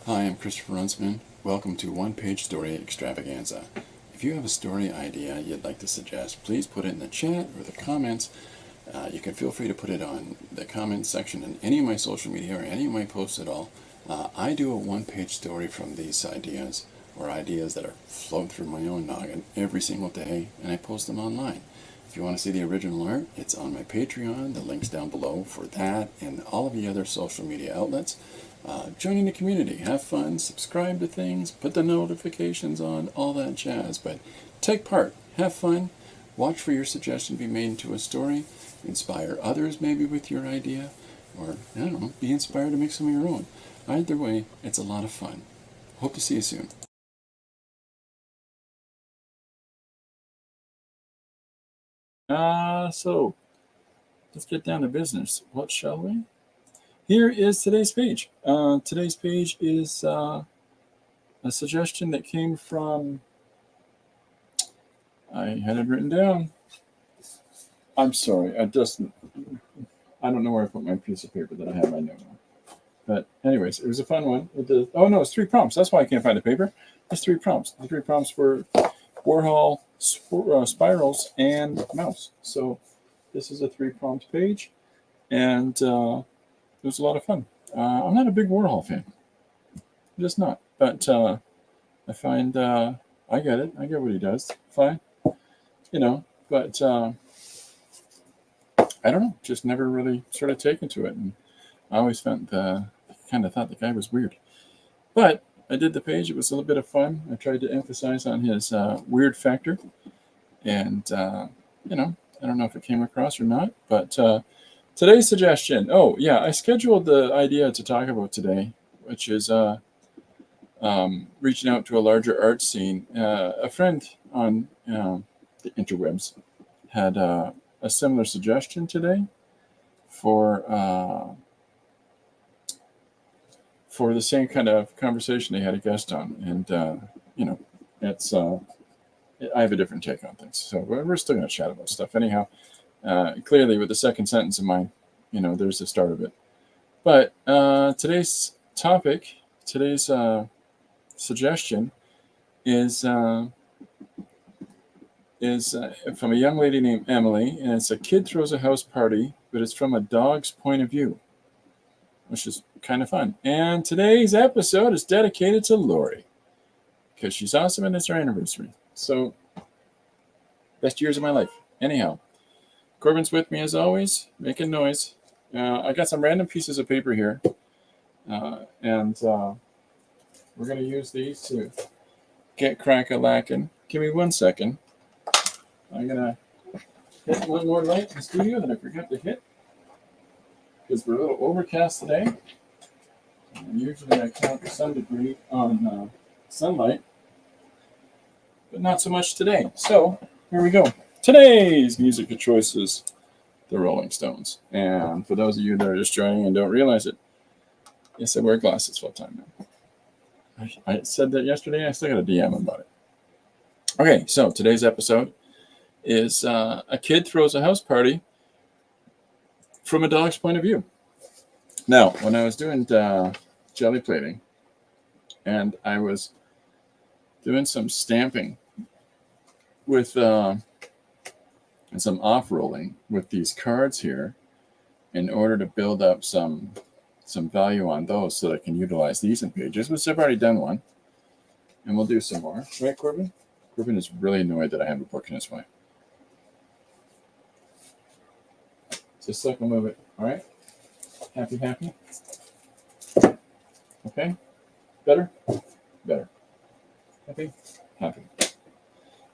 Hi, I'm Christopher Runsman. Welcome to One Page Story Extravaganza. If you have a story idea you'd like to suggest, please put it in the chat or the comments. You can feel free to put it on the comments section in any of my social media or any of my posts at all. I do a one-page story from these ideas or ideas that are flowing through my own noggin every single day, and I post them online. If you want to see the original art, it's on my Patreon. The link's down below for that and all of the other social media outlets. Joining the community, have fun, subscribe to things, put the notifications on, all that jazz. But take part, have fun, watch for your suggestion to be made into a story, inspire others maybe with your idea, or, I don't know, be inspired to make some of your own. Either way, it's a lot of fun. Hope to see you soon. So let's get down to business. What shall we? Here is today's page. Today's page is a suggestion that came from, I had it written down. I'm sorry, I don't know where I put my piece of paper that I have my note on. But anyways, it was a fun one. Oh no, it's 3 prompts. That's why I can't find the paper. It's 3 prompts. The 3 prompts were Warhol, spirals, and mouse. So this is a 3 prompt page, and it was a lot of fun. I'm not a big Warhol fan. I'm just not. But I find I get it. I get what he does. Fine. But I don't know. Just never really sort of taken to it. And I always kind of thought the guy was weird. But I did the page. It was a little bit of fun. I tried to emphasize on his weird factor. And, I don't know if it came across or not. But today's suggestion. Oh, yeah. I scheduled the idea to talk about today, which is reaching out to a larger art scene. A friend on the interwebs had a similar suggestion today for the same kind of conversation they had a guest on, and it's I have a different take on things, so we're still going to chat about stuff anyhow. Clearly, with the second sentence in mind, there's the start of it. But today's topic, today's suggestion is from a young lady named Emily, and it's a kid throws a house party, but it's from a dog's point of view, which is kind of fun. And today's episode is dedicated to Lori, because she's awesome and it's her anniversary. So, best years of my life. Anyhow, Corbin's with me as always, making noise. I got some random pieces of paper here, and we're going to use these to get crack-a-lackin'. Give me 1 second. I'm going to hit one more light in the studio that I forgot to hit, because we're a little overcast today. And usually I count to some degree on sunlight, but not so much today. So here we go. Today's music of choice is the Rolling Stones. And for those of you that are just joining and don't realize it, yes, I wear glasses full time now. I said that yesterday. I still got a DM about it. Okay, so today's episode is a kid throws a house party from a dog's point of view. Now, when I was doing jelly plating, and I was doing some stamping with and some off-rolling with these cards here in order to build up some value on those so that I can utilize these in pages, which I've already done one. And we'll do some more. Right, Corbin? Corbin is really annoyed that I have a book in his way. Just so I can move it. All right? Happy? Okay? Better? Better. Happy.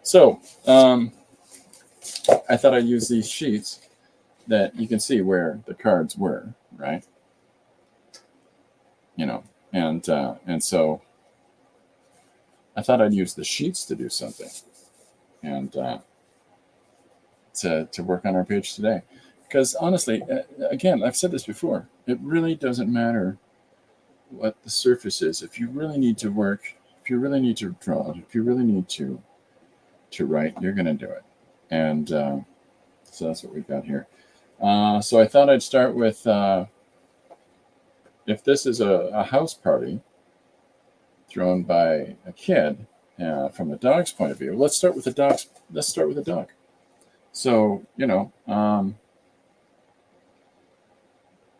So, I thought I'd use these sheets that you can see where the cards were, right? And so I thought I'd use the sheets to do something, and to work on our page today. Because honestly, again, I've said this before, it really doesn't matter what the surface is. If you really need to work, if you really need to draw, if you really need to write, you're going to do it. And so that's what we've got here. So I thought I'd start with, if this is a house party, thrown by a kid from the dog's point of view. Let's start with the dogs. Let's start with the dog. So,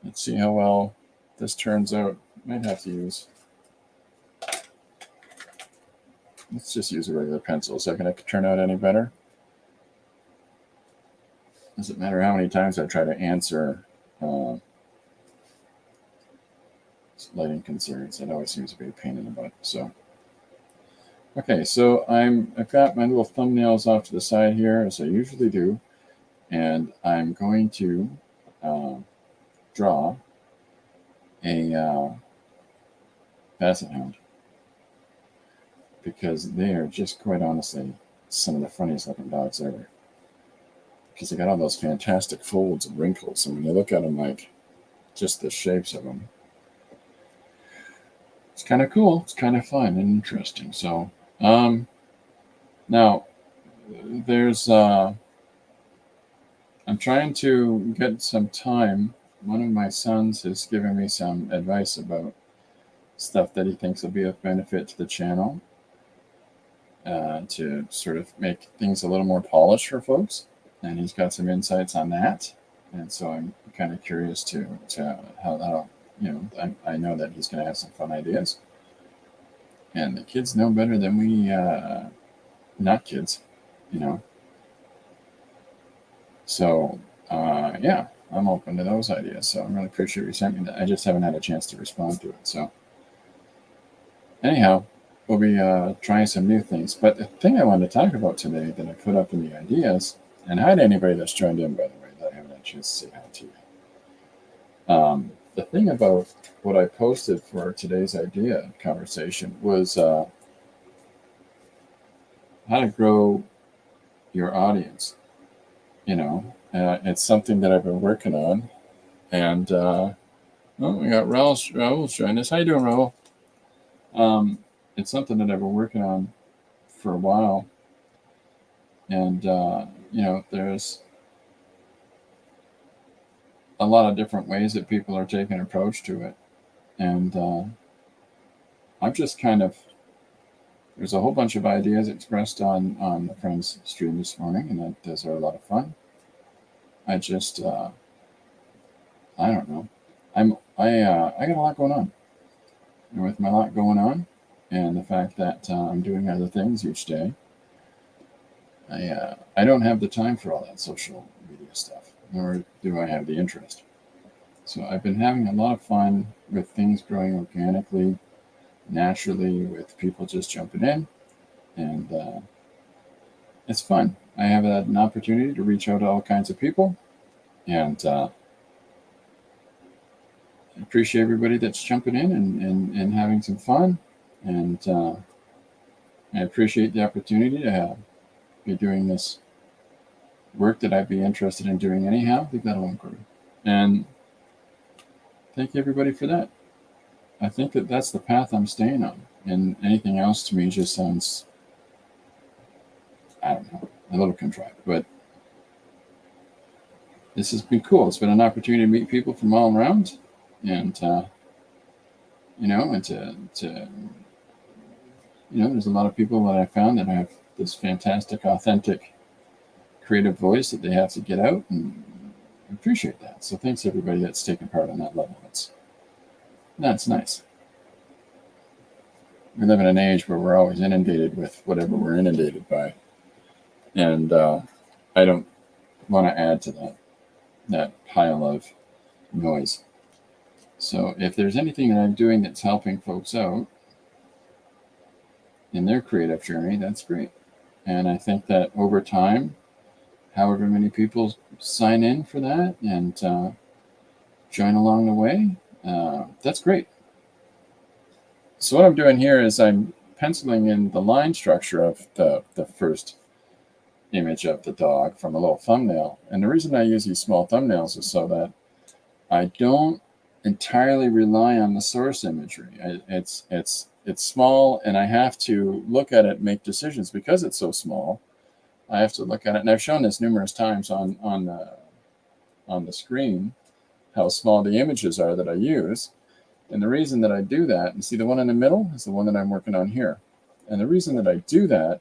let's see how well this turns out. Might have to use, let's just use a regular pencil. Is that going to turn out any better? Doesn't matter how many times I try to answer lighting concerns. It always seems to be a pain in the butt. So, okay, so I've got my little thumbnails off to the side here, as I usually do, and I'm going to draw a basset hound, because they are just quite honestly some of the funniest looking dogs ever. Because they got all those fantastic folds and wrinkles, and when you look at them, like just the shapes of them, it's kind of cool. It's kind of fun and interesting. So, now there's I'm trying to get some time. One of my sons has given me some advice about stuff that he thinks will be of benefit to the channel, to sort of make things a little more polished for folks. And he's got some insights on that. And so I'm kind of curious to how I know that he's going to have some fun ideas. And the kids know better than we, not kids, So, yeah, I'm open to those ideas. So I really appreciate you sent me that. I just haven't had a chance to respond to it. So anyhow, we'll be trying some new things. But the thing I wanted to talk about today that I put up in the ideas, and hi to anybody that's joined in, by the way, that I haven't had a chance to say hi to you. The thing about what I posted for today's idea conversation was how to grow your audience. It's something that I've been working on. And, we got Raul's joined us. How you doing, Raul? It's something that I've been working on for a while. And, there's a lot of different ways that people are taking an approach to it. And I'm just there's a whole bunch of ideas expressed on the Friends stream this morning, and those are a lot of fun. I just, I don't know. I got a lot going on. And with my lot going on, and the fact that I'm doing other things each day, I don't have the time for all that social media stuff, nor do I have the interest. So I've been having a lot of fun with things growing organically, naturally, with people just jumping in, and it's fun. I have had an opportunity to reach out to all kinds of people, and I appreciate everybody that's jumping in and having some fun, and I appreciate the opportunity to be doing this work that I'd be interested in doing anyhow. Leave that alone, Corey. And thank you, everybody, for that. I think that's the path I'm staying on. And anything else to me just sounds, I don't know, a little contrived. But this has been cool. It's been an opportunity to meet people from all around. And, there's a lot of people that I found that have this fantastic, authentic, creative voice that they have to get out, and I appreciate that. So thanks everybody that's taken part on that level. That's nice. We live in an age where we're always inundated with whatever we're inundated by, and I don't want to add to that pile of noise. So if there's anything that I'm doing that's helping folks out in their creative journey, that's great. And I think that over time, however many people sign in for that and join along the way, that's great. So what I'm doing here is I'm penciling in the line structure of the first image of the dog from a little thumbnail. And the reason I use these small thumbnails is so that I don't entirely rely on the source imagery. It's small, and I have to look at it and make decisions because it's so small. I have to look at it, and I've shown this numerous times on the screen, how small the images are that I use. And the reason that I do that, and see the one in the middle is the one that I'm working on here. And the reason that I do that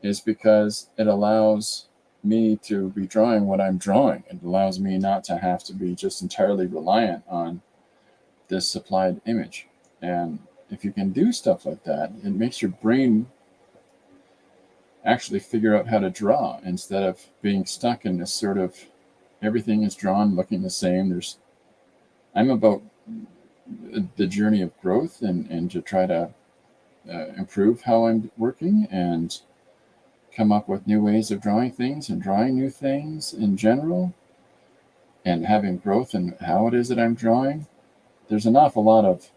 is because it allows me to be drawing what I'm drawing. It allows me not to have to be just entirely reliant on this supplied image. And if you can do stuff like that, it makes your brain actually figure out how to draw instead of being stuck in this sort of everything is drawn looking the same. I'm about the journey of growth and to try to improve how I'm working and come up with new ways of drawing things and drawing new things in general and having growth in how it is that I'm drawing. There's an awful lot of,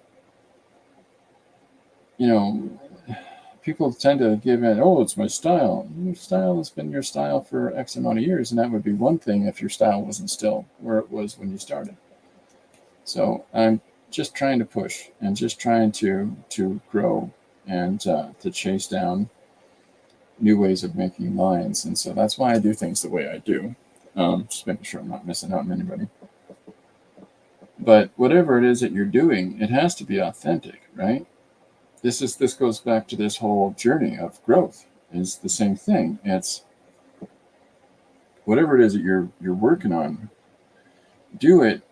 people tend to give in, oh, it's my style. Your style has been your style for X amount of years, and that would be one thing if your style wasn't still where it was when you started. So I'm just trying to push and just trying to grow and to chase down new ways of making lines. And so that's why I do things the way I do. Just making sure I'm not missing out on anybody. But whatever it is that you're doing, it has to be authentic, right? This goes back to this whole journey of growth. Is the same thing. It's whatever it is that you're working on, do it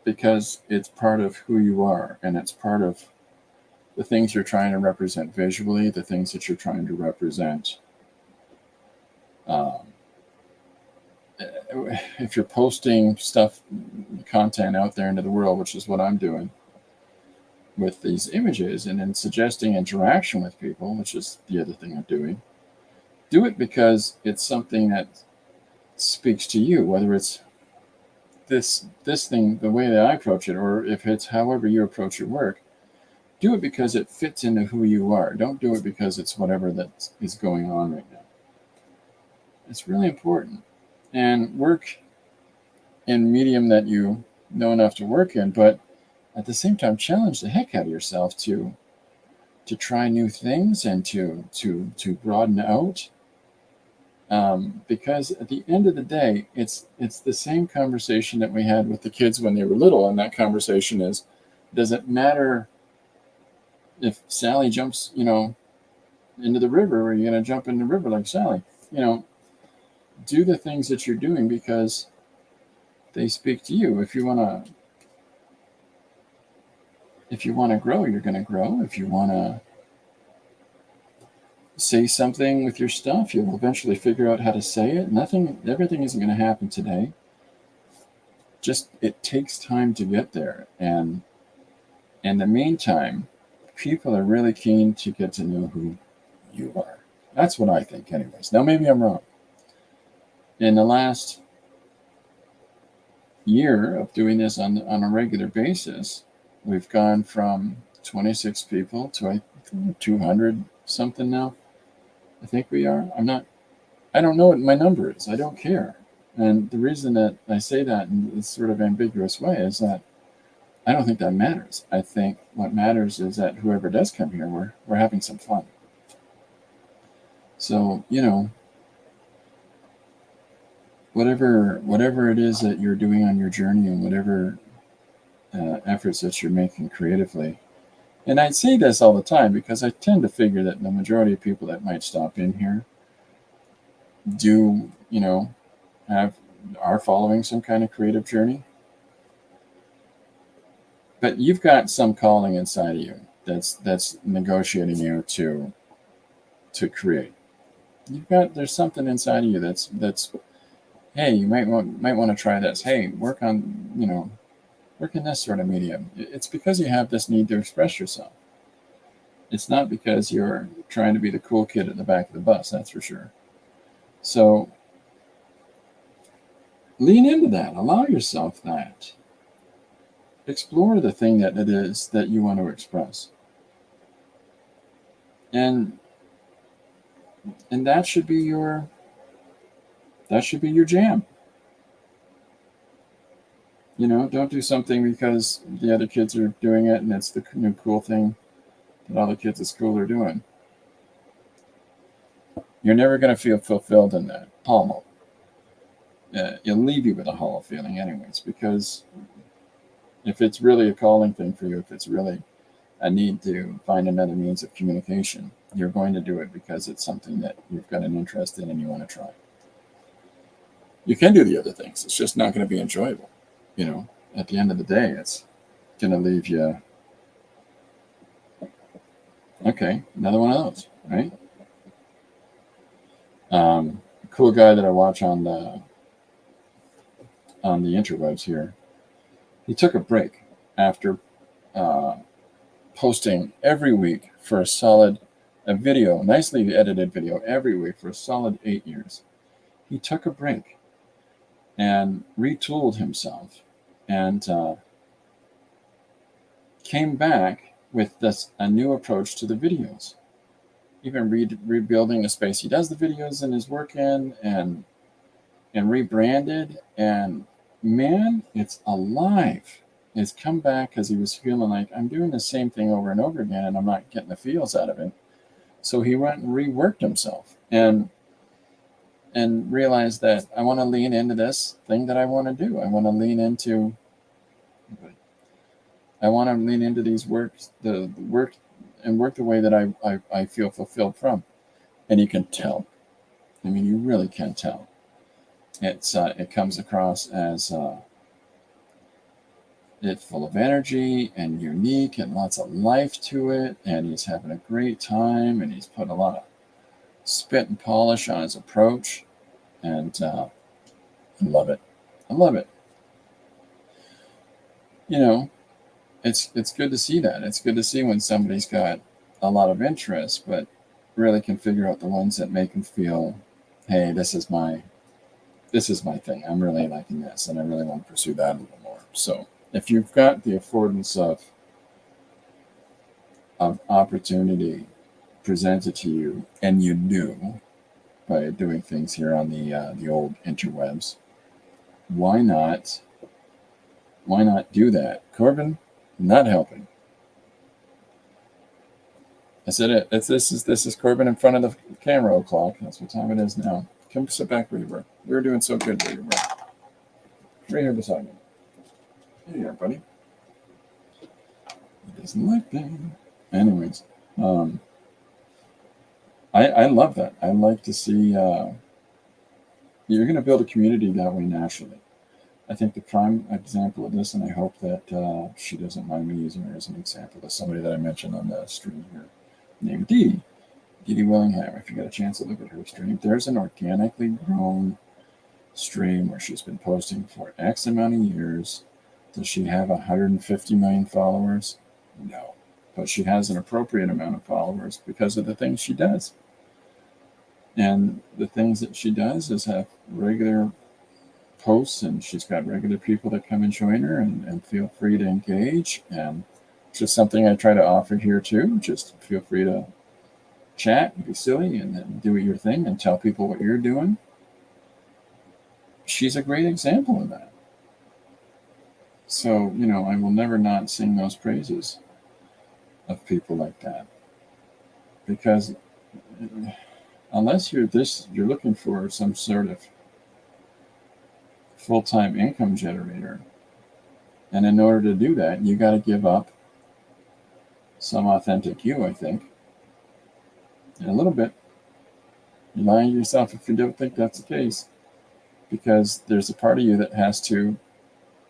because it's part of who you are, and it's part of the things you're trying to represent visually, the things that you're trying to represent. If you're posting content out there into the world, which is what I'm doing with these images, and then suggesting interaction with people, which is the other thing I'm doing, do it because it's something that speaks to you, whether it's this thing, the way that I approach it, or if it's however you approach your work. Do it because it fits into who you are. Don't do it because it's whatever that is going on right now. It's really important. And work in medium that you know enough to work in, but at the same time, challenge the heck out of yourself to try new things and to broaden out. Because at the end of the day, it's the same conversation that we had with the kids when they were little, and that conversation is, does it matter if Sally jumps, into the river, or you're going to jump in the river like Sally? Do the things that you're doing because they speak to you. If you want to grow, you're going to grow. If you want to say something with your stuff, you'll eventually figure out how to say it. Everything isn't going to happen today. Just, it takes time to get there. And in the meantime, people are really keen to get to know who you are. That's what I think anyways. Now, maybe I'm wrong. In the last year of doing this on a regular basis, we've gone from 26 people to 200 something now. I think we are. I don't know what my number is. I don't care. And the reason that I say that in this sort of ambiguous way is that I don't think that matters. I think what matters is that whoever does come here, we're having some fun. So, whatever it is that you're doing on your journey and whatever efforts that you're making creatively. And I say this all the time because I tend to figure that the majority of people that might stop in here do, are following some kind of creative journey. But you've got some calling inside of you that's negotiating you to create. There's something inside of you that's hey, you might want to try this. Hey, work in this sort of medium. It's because you have this need to express yourself. It's not because you're trying to be the cool kid at the back of the bus, that's for sure. So lean into that. Allow yourself that. Explore the thing that it is that you want to express. And that should be your jam. Don't do something because the other kids are doing it and it's the new cool thing that all the kids at school are doing. You're never going to feel fulfilled in that. Hollow. It'll leave you with a hollow feeling anyways, because If it's really a calling thing for you, if it's really a need to find another means of communication, you're going to do it because it's something that you've got an interest in and you want to try. You can do the other things. It's just not going to be enjoyable. At the end of the day, it's going to leave you, okay, another one of those, right? A cool guy that I watch on the interwebs here, he took a break after posting every week for a video, nicely edited video every week for a solid 8 years. He took a break and retooled himself and came back with a new approach to the videos. Even rebuilding the space he does the videos in his work in, and rebranded, and man, it's alive. It's come back because he was feeling like, I'm doing the same thing over and over again and I'm not getting the feels out of it. So he went and reworked himself and realized that I want to lean into this thing that I want to do. I want to lean into these works, the work, and work the way that I feel fulfilled from. And you can tell. I mean, you really can tell. It comes across as it's full of energy and unique and lots of life to it. And he's having a great time, and he's put a lot of spit and polish on his approach. And I love it. I love it. It's good to see that. It's good to see when somebody's got a lot of interest, but really can figure out the ones that make them feel, hey, this is my thing. I'm really liking this, and I really want to pursue that a little more. So if you've got the affordance of opportunity presented to you, and you do by doing things here on the old interwebs, why not do that? Corbin, not helping. I said it. This is Corbin in front of the camera o'clock. That's what time it is now. Come sit back where you were. We were doing so good where you were. Right here beside me. Here you are, buddy. He doesn't like that. Anyways, I love that. I like to see you're going to build a community that way naturally. I think the prime example of this, and I hope that she doesn't mind me using her as an example, is somebody that I mentioned on the stream here, named Dee Willingham. If you get a chance to look at her stream, there's an organically grown stream where she's been posting for X amount of years. Does she have 150 million followers? No. But she has an appropriate amount of followers because of the things she does. And the things that she does is have regular posts, and she's got regular people that come and join her and feel free to engage. And it's just something I try to offer here too. Just feel free to chat and be silly and then do your thing and tell people what you're doing. She's a great example of that. So, I will never not sing those praises of people like that, because unless you're looking for some sort of full-time income generator, and in order to do that, you got to give up some authentic you, I think, and a little bit. You're lying to yourself if you don't think that's the case, because there's a part of you that has to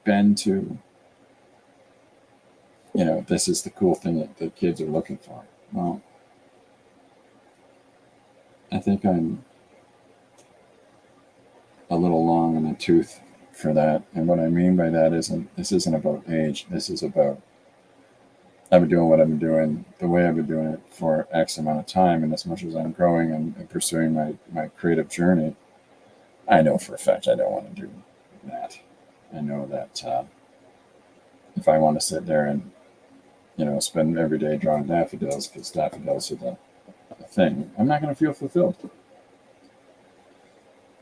bend to, this is the cool thing that the kids are looking for. Well, I think I'm a little long in the tooth for that. And what I mean by that this isn't about age. This is about, I've been doing what I've been doing, the way I've been doing it for X amount of time. And as much as I'm growing and pursuing my creative journey, I know for a fact I don't want to do that. I know that if I want to sit there and, spend every day drawing daffodils, because daffodils are the thing, I'm not going to feel fulfilled.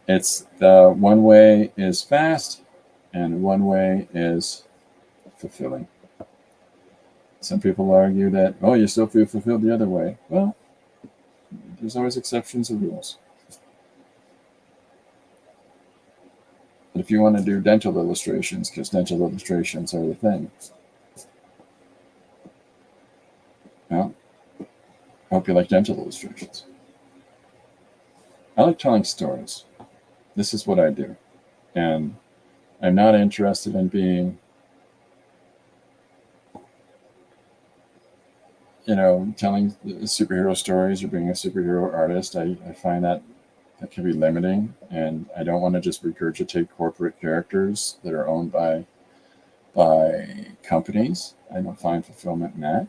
It's the one way is fast and one way is fulfilling. Some people argue that, you still feel fulfilled the other way. Well, there's always exceptions to rules. But if you want to do dental illustrations, because dental illustrations are the thing, well, I hope you like dental illustrations. I like telling stories. This is what I do. And I'm not interested in being, telling superhero stories or being a superhero artist. I find that can be limiting, and I don't want to just regurgitate corporate characters that are owned by companies. I don't find fulfillment in that.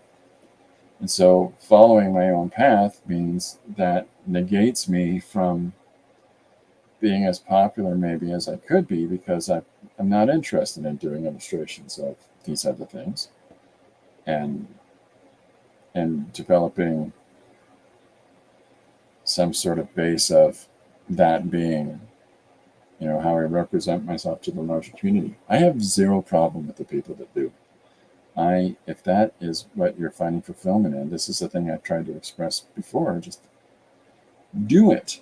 And so following my own path means that negates me from being as popular maybe as I could be, because I'm not interested in doing illustrations of these other things and developing some sort of base of that being, how I represent myself to the larger community. I have zero problem with the people that do. If that is what you're finding fulfillment in, this is the thing I've tried to express before, just do it.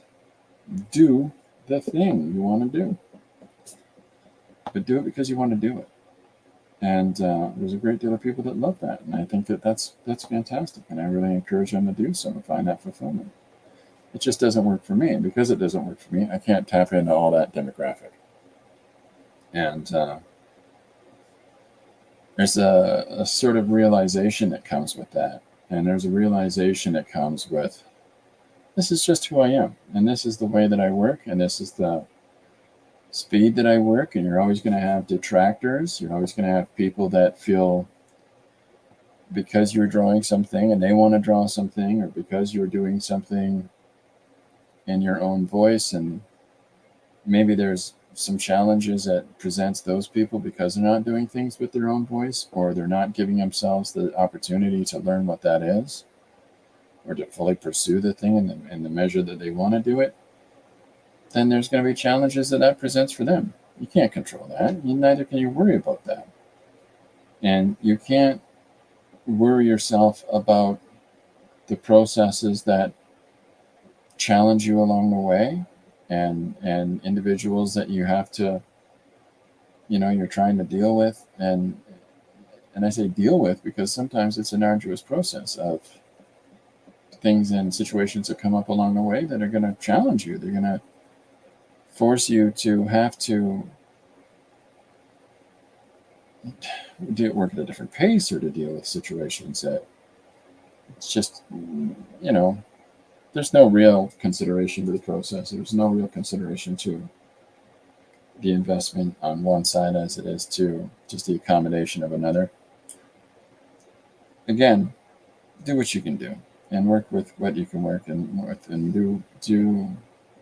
Do the thing you want to do. But do it because you want to do it. And there's a great deal of people that love that. And I think that's fantastic. And I really encourage them to do so and find that fulfillment. It just doesn't work for me. And because it doesn't work for me, I can't tap into all that demographic. And there's a sort of realization that comes with that. And there's a realization that comes with, this is just who I am. And this is the way that I work. And this is the speed that I work. And you're always going to have detractors. You're always going to have people that feel because you're drawing something and they want to draw something, or because you're doing something in your own voice, and maybe there's some challenges that presents those people because they're not doing things with their own voice, or they're not giving themselves the opportunity to learn what that is, or to fully pursue the thing in the measure that they want to do it, then there's going to be challenges that presents for them. You can't control that. Neither can you worry about that. And you can't worry yourself about the processes that challenge you along the way, and individuals that you have to, you're trying to deal with. And I say deal with because sometimes it's an arduous process of things and situations that come up along the way that are going to challenge you. They're going to force you to have to work at a different pace, or to deal with situations that it's just, there's no real consideration to the process. There's no real consideration to the investment on one side as it is to just the accommodation of another. Again, do what you can do and work with what you can work with, and do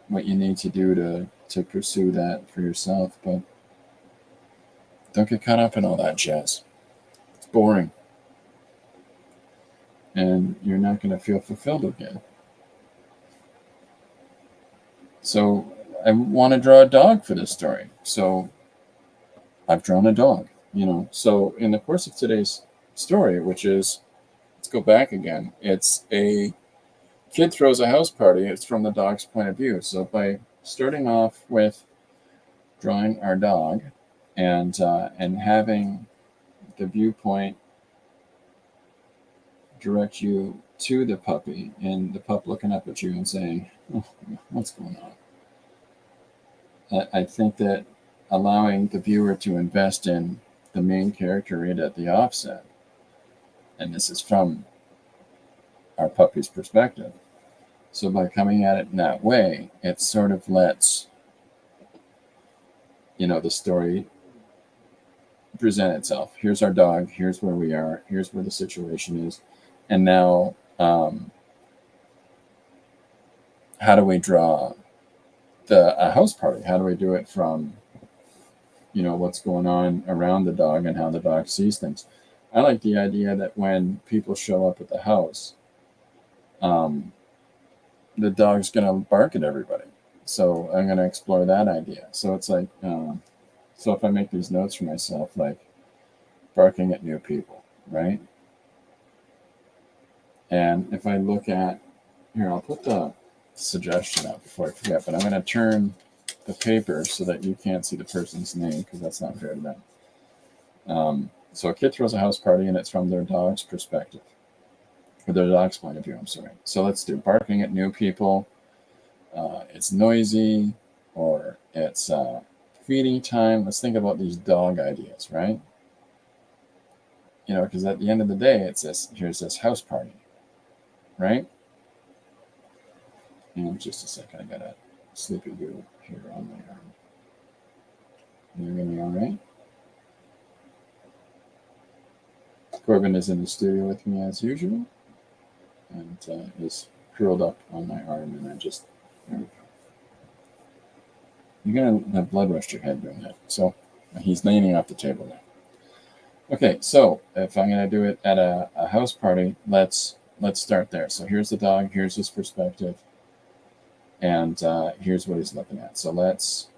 what you need to do to pursue that for yourself. But don't get caught up in all that jazz. It's boring. And you're not going to feel fulfilled again. So I want to draw a dog for this story. So I've drawn a dog, So in the course of today's story, which is, let's go back again. It's a kid throws a house party. It's from the dog's point of view. So by starting off with drawing our dog and having the viewpoint direct you to the puppy, and the pup looking up at you and saying, oh, what's going on? I think that allowing the viewer to invest in the main character right at the offset, and this is from our puppy's perspective. So by coming at it in that way, it sort of lets, the story present itself. Here's our dog. Here's where we are. Here's where the situation is. And now, how do we draw a house party? How do we do it from, what's going on around the dog and how the dog sees things? I like the idea that when people show up at the house, the dog's going to bark at everybody. So I'm going to explore that idea. So it's like, so if I make these notes for myself, like barking at new people, right? And if I look at, here, I'll put the suggestion out before I forget, but I'm going to turn the paper so that you can't see the person's name, because that's not fair to them. So a kid throws a house party, and it's from their dog's perspective, or their dog's point of view, I'm sorry. So let's do barking at new people. It's noisy, or it's feeding time. Let's think about these dog ideas, right? You know, because at the end of the day, it's this, here's this house party, right? And just a second, I got a sleepy goo here on my arm. You're going to be all right? Corbin is in the studio with me as usual, and is curled up on my arm, and I just, there we go. You're going to have blood rush to your head doing that. So he's leaning off the table now. Okay, so if I'm going to do it at a house party, let's start there. So here's the dog, here's his perspective, and here's what he's looking at. So let's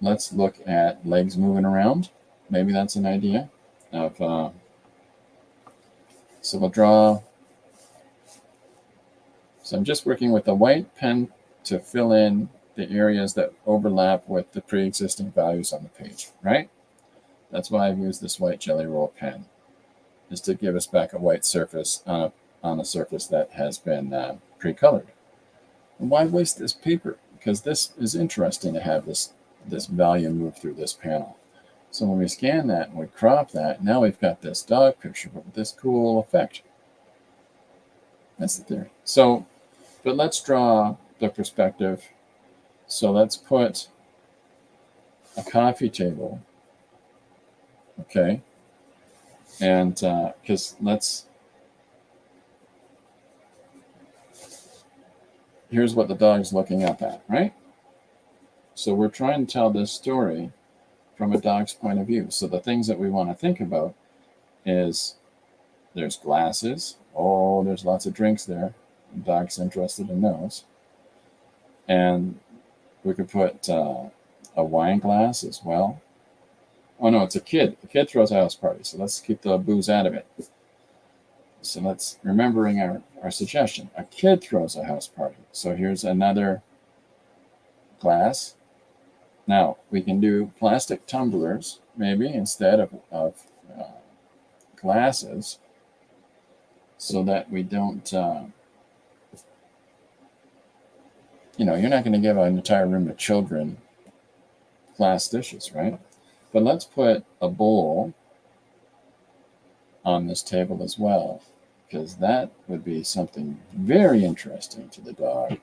look at legs moving around. Maybe that's an idea of. So we'll draw. So I'm just working with a white pen to fill in the areas that overlap with the pre-existing values on the page, right? That's why I've used this white Jelly Roll pen, is to give us back a white surface on a surface that has been pre-colored. And why waste this paper? Because this is interesting to have this value move through this panel. So when we scan that and we crop that, now we've got this dog picture, but with this cool effect. That's the theory. So, but let's draw the perspective. So let's put a coffee table. Okay. And because here's what the dog's looking up at, right? So we're trying to tell this story from a dog's point of view. So the things that we want to think about is there's glasses. Oh, there's lots of drinks there. The dog's interested in those. And we could put a wine glass as well. Oh, no, it's a kid. A kid throws a house party. So let's keep the booze out of it. So let's, remembering our suggestion, a kid throws a house party. So here's another glass. Now, we can do plastic tumblers, maybe, instead of glasses, so that we don't, you're not going to give an entire room of children glass dishes, right? But let's put a bowl on this table as well, because that would be something very interesting to the dog,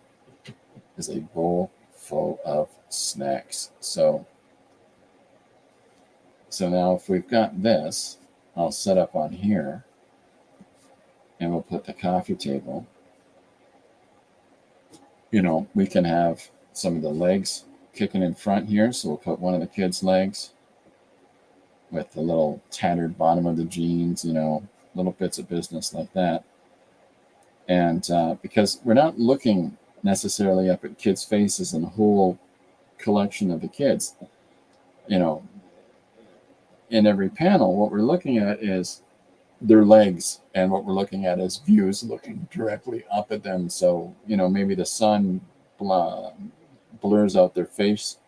is a bowl full of snacks. So now if we've got this, I'll set up on here, and we'll put the coffee table. We can have some of the legs kicking in front here. So we'll put one of the kids' legs with the little tattered bottom of the jeans, little bits of business like that. And because we're not looking necessarily up at kids' faces and the whole collection of the kids, in every panel, what we're looking at is their legs, and what we're looking at is views looking directly up at them. So, maybe the sun blurs out their face,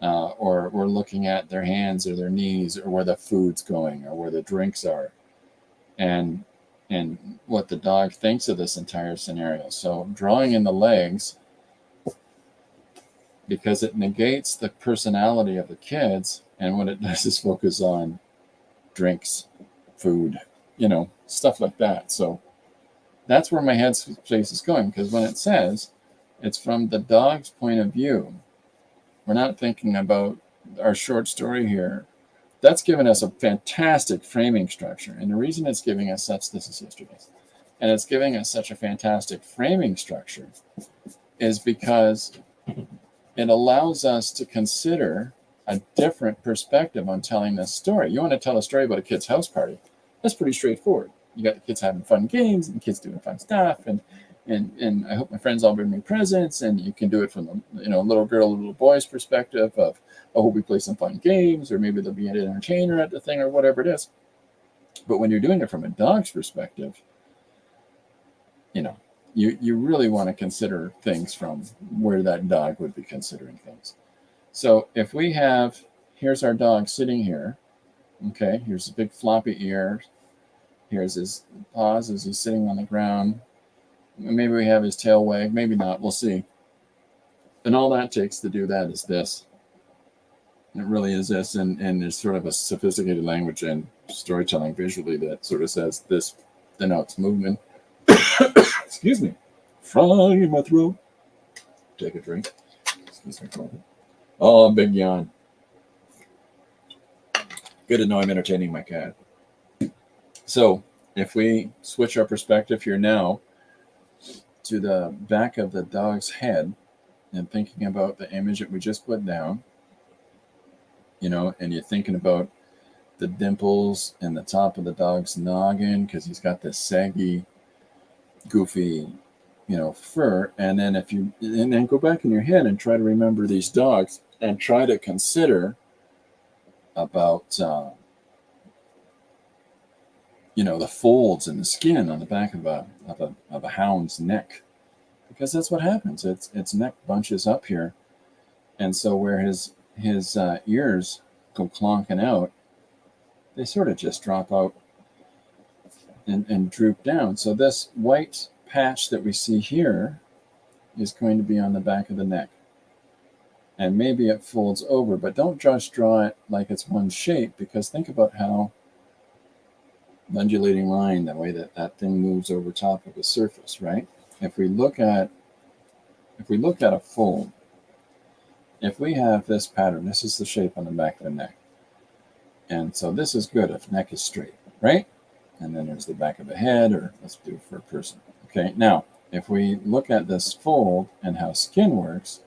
or we're looking at their hands or their knees, or where the food's going, or where the drinks are, and what the dog thinks of this entire scenario. So drawing in the legs, because it negates the personality of the kids, and what it does is focus on drinks, food, stuff like that. So that's where my headspace is going, because when it says it's from the dog's point of view, we're not thinking about our short story here. That's given us a fantastic framing structure. And the reason it's giving us this is yesterday's, and it's giving us such a fantastic framing structure is because it allows us to consider a different perspective on telling this story. You want to tell a story about a kid's house party. That's pretty straightforward. You got the kids having fun games and kids doing fun stuff, and I hope my friends all bring me presents, and you can do it from the little girl, little boy's perspective of, I hope we play some fun games, or maybe there'll be an entertainer at the thing, or whatever it is. But when you're doing it from a dog's perspective, you really want to consider things from where that dog would be considering things. So if we have, here's our dog sitting here. Okay, here's a big floppy ear. Here's his paws as he's sitting on the ground. Maybe we have his tail wag, maybe not, we'll see. And all that takes to do that is this. It really is this, and there's sort of a sophisticated language and storytelling visually that sort of says this denotes movement. Excuse me. Frog in my throat. Take a drink. Excuse me. Oh, big yawn. Good to know I'm entertaining my cat. So if we switch our perspective here now to the back of the dog's head and thinking about the image that we just put down, and you're thinking about the dimples and the top of the dog's noggin because he's got this saggy, goofy, fur. And then go back in your head and try to remember these dogs and try to consider about the folds and the skin on the back of a hound's neck, because that's what happens. Its neck bunches up here, and so where his ears go clonking out, they sort of just drop out and droop down. So this white patch that we see here is going to be on the back of the neck. And maybe it folds over, but don't just draw it like it's one shape, because think about how the undulating line, the way that thing moves over top of a surface, right? If we look at a fold, if we have this pattern, this is the shape on the back of the neck. And so this is good if neck is straight, right? And then there's the back of the head, or let's do it for a person. Okay, now, if we look at this fold and how skin works,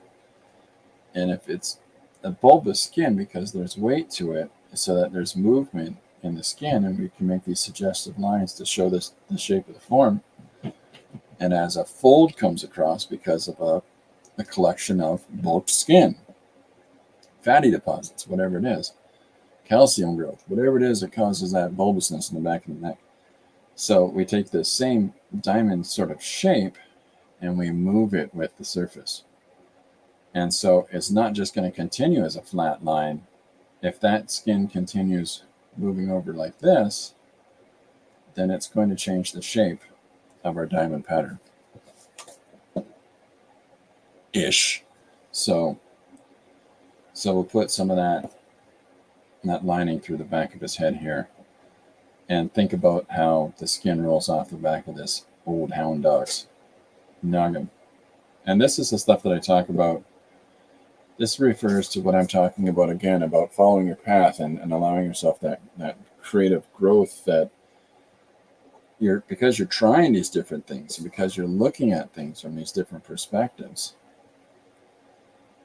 and if it's a bulbous skin because there's weight to it, so that there's movement in the skin, and we can make these suggestive lines to show the shape of the form. And as a fold comes across because of a collection of bulked skin, fatty deposits, whatever it is, calcium growth, whatever it is that causes that bulbousness in the back of the neck. So we take this same diamond sort of shape and we move it with the surface. And so it's not just going to continue as a flat line. If that skin continues moving over like this, then it's going to change the shape of our diamond pattern. Ish. So we'll put some of that lining through the back of his head here, and think about how the skin rolls off the back of this old hound dog's noggin. And this is the stuff that I talk about. This refers to what I'm talking about again, about following your path and allowing yourself that creative growth, that because you're trying these different things, and because you're looking at things from these different perspectives,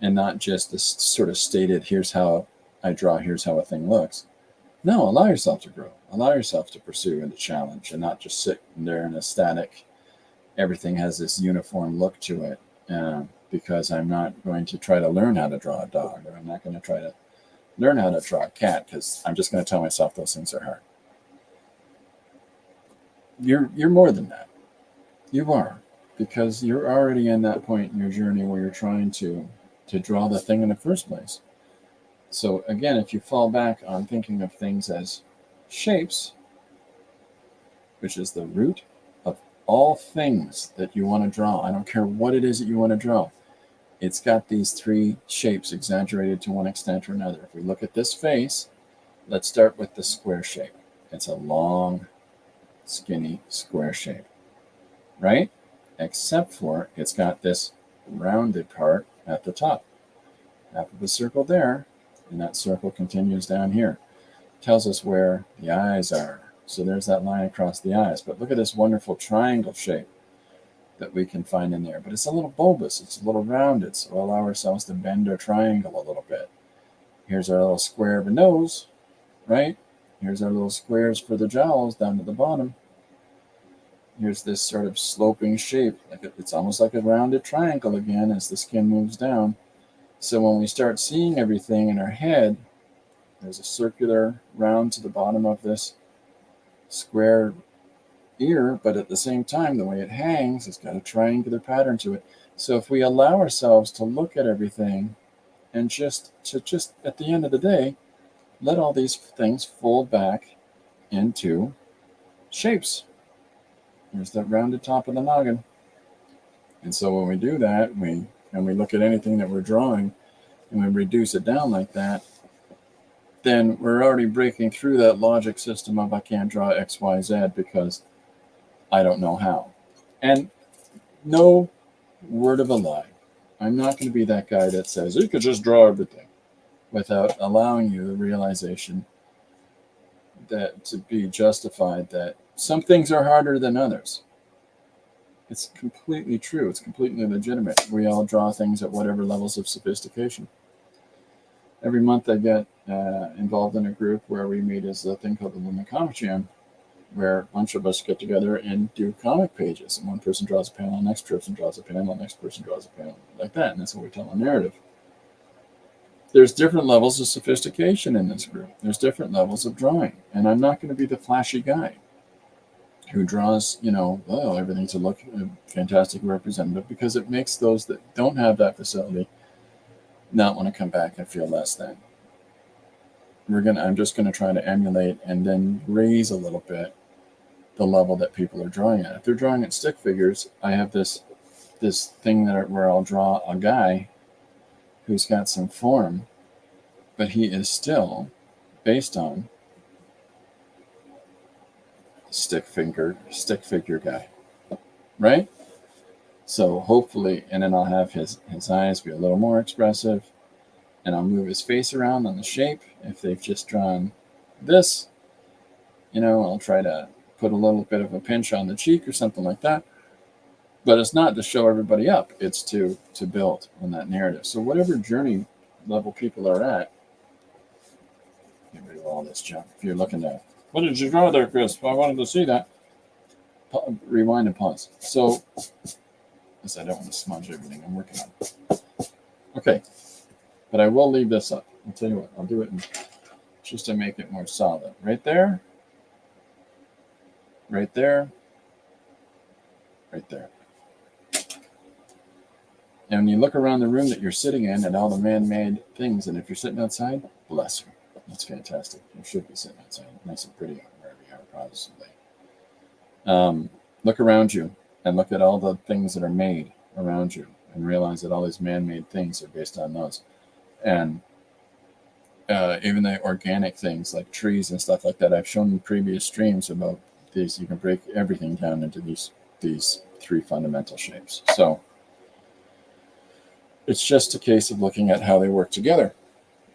and not just this sort of stated, here's how I draw, here's how a thing looks. No, allow yourself to grow. Allow yourself to pursue and to challenge, and not just sit there in a static, everything has this uniform look to it. Because I'm not going to try to learn how to draw a dog, or I'm not going to try to learn how to draw a cat, because I'm just going to tell myself those things are hard. You're more than that. You are, because you're already in that point in your journey where you're trying to draw the thing in the first place. So again, if you fall back on thinking of things as shapes, which is the root of all things that you want to draw, I don't care what it is that you want to draw, it's got these three shapes exaggerated to one extent or another. If we look at this face, let's start with the square shape. It's a long, skinny square shape, right? Except for it's got this rounded part at the top. Half of a circle there, and that circle continues down here. Tells us where the eyes are. So there's that line across the eyes. But look at this wonderful triangle shape that we can find in there. But it's a little bulbous. It's a little rounded. So we'll allow ourselves to bend our triangle a little bit. Here's our little square of a nose, right? Here's our little squares for the jowls down to the bottom. Here's this sort of sloping shape. It's almost like a rounded triangle again as the skin moves down. So when we start seeing everything in our head, there's a circular round to the bottom of this square ear, but at the same time, the way it hangs, it's got a triangular pattern to it. So if we allow ourselves to look at everything and just at the end of the day, let all these things fold back into shapes. There's that rounded top of the noggin. And so when we do that, we look at anything that we're drawing and we reduce it down like that, then we're already breaking through that logic system of I can't draw X, Y, Z because I don't know how. And no word of a lie. I'm not going to be that guy that says you could just draw everything without allowing you the realization that to be justified that some things are harder than others. It's completely true. It's completely legitimate. We all draw things at whatever levels of sophistication. Every month I get involved in a group where we meet as a thing called the Lumen Comic Jam, where a bunch of us get together and do comic pages. And one person draws a panel, next person draws a panel, next person draws a panel, like that. And that's how we tell a narrative. There's different levels of sophistication in this group. There's different levels of drawing. And I'm not going to be the flashy guy who draws, everything to look fantastic representative, because it makes those that don't have that facility not want to come back and feel less than. I'm just going to try to emulate and then raise a little bit the level that people are drawing at. If they're drawing at stick figures, I have this thing where I'll draw a guy who's got some form, but he is still based on stick figure guy, right? So hopefully, and then I'll have his eyes be a little more expressive, and I'll move his face around on the shape. If they've just drawn this, I'll try to put a little bit of a pinch on the cheek or something like that. But it's not to show everybody up. It's to build on that narrative. So whatever journey level people are at, get rid of all this junk. If you're looking at, what did you draw there, Chris? I wanted to see that. Rewind and pause. So, because I don't want to smudge everything I'm working on. Okay, but I will leave this up. I'll tell you what, I'll do it just to make it more solid. Right there, right there, right there. And when you look around the room that you're sitting in and all the man-made things, and if you're sitting outside, bless you. That's fantastic. You should be sitting outside. Nice and pretty wherever you are, probably. Look around you and look at all the things that are made around you and realize that all these man-made things are based on those. And even the organic things like trees and stuff like that, I've shown in previous streams about these. You can break everything down into these three fundamental shapes. So it's just a case of looking at how they work together.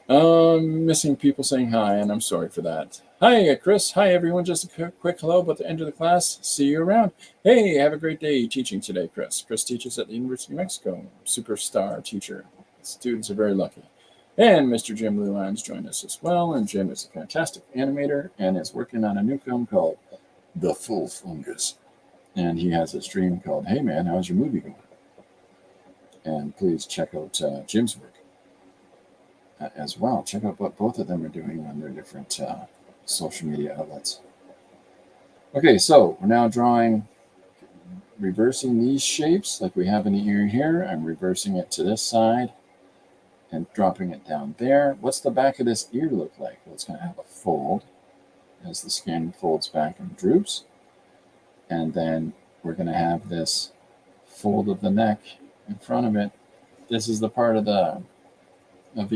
Missing people saying hi, and I'm sorry for that. Hi, Chris. Hi, everyone. Just a quick hello about the end of the class. See you around. Hey, have a great day teaching today, Chris. Chris teaches at the University of Mexico. Superstar teacher. Students are very lucky. And Mr. Jim Lewand's joined us as well. And Jim is a fantastic animator and is working on a new film called The Full Fungus. And he has a stream called, Hey, man, how's your movie going? And please check out Jim's work as well. Check out what both of them are doing on their different social media outlets. Okay, so we're now reversing these shapes like we have in the ear here. I'm reversing it to this side and dropping it down there. What's the back of this ear look like? Well, it's going to have a fold as the skin folds back and droops. And then we're going to have this fold of the neck in front of it. This is the part of the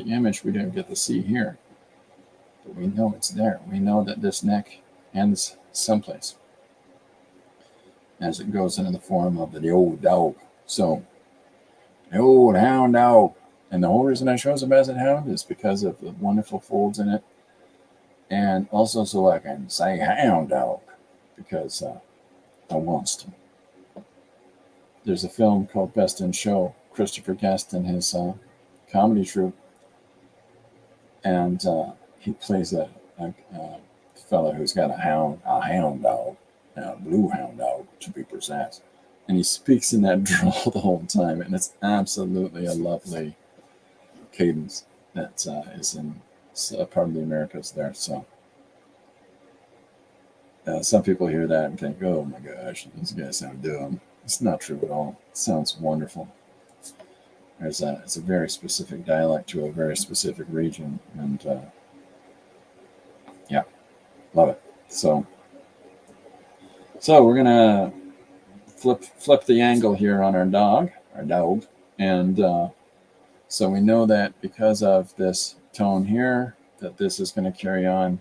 image we didn't get to see here, but we know it's there. We know that this neck ends someplace as it goes into the form of the old dog. So the old hound dog, and the whole reason I chose him as a hound is because of the wonderful folds in it, and also so I can say hound dog because I wants to. There's a film called Best in Show, Christopher Guest and his comedy troupe, and he plays a fellow who's got a hound dog, a blue hound dog to be precise, and he speaks in that drawl the whole time, and it's absolutely a lovely cadence that is in part of the Americas there. So Some people hear that and think, oh my gosh, these guys sound dumb. It's not true at all. It sounds wonderful. It's a very specific dialect to a very specific region, and yeah, love it. So we're gonna flip the angle here on our dog, and so we know that because of this tone here, that this is going to carry on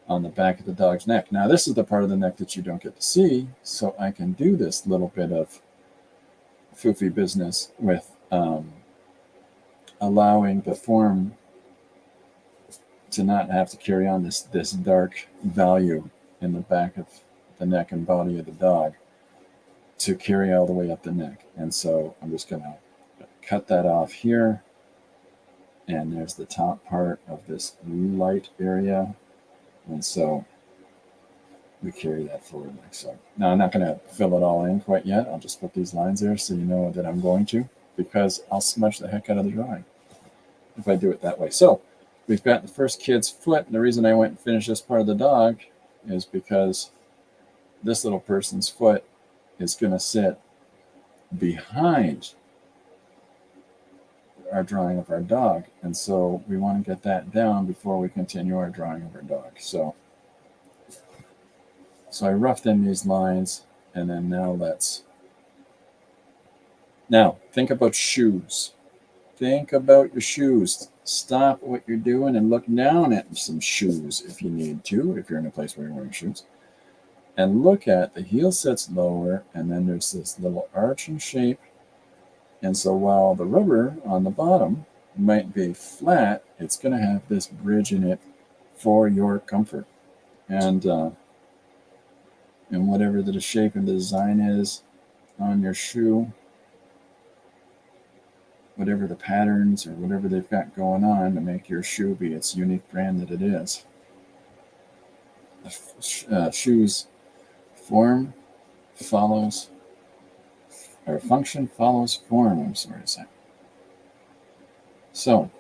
the back of the dog's neck. Now, this is the part of the neck that you don't get to see, so I can do this little bit of foofy business with allowing the form to not have to carry on this dark value in the back of the neck and body of the dog to carry all the way up the neck. And so I'm just going to cut that off here. And there's the top part of this light area. And so we carry that forward like so. Now I'm not going to fill it all in quite yet. I'll just put these lines there so you know that I'm going to, because I'll smudge the heck out of the drawing if I do it that way. So we've got the first kid's foot. And the reason I went and finished this part of the dog is because this little person's foot is going to sit behind our drawing of our dog. And so we want to get that down before we continue our drawing of our dog. So I roughed in these lines, and then now think about shoes. Think about your shoes. Stop what you're doing and look down at some shoes if you need to, if you're in a place where you're wearing shoes. And look at the heel sits lower, and then there's this little arching shape. And so while the rubber on the bottom might be flat, it's going to have this bridge in it for your comfort. And whatever the shape and the design is on your shoe, whatever the patterns or whatever they've got going on to make your shoe be its unique brand that it is. Shoes form follows, or function follows form, I'm sorry to say. So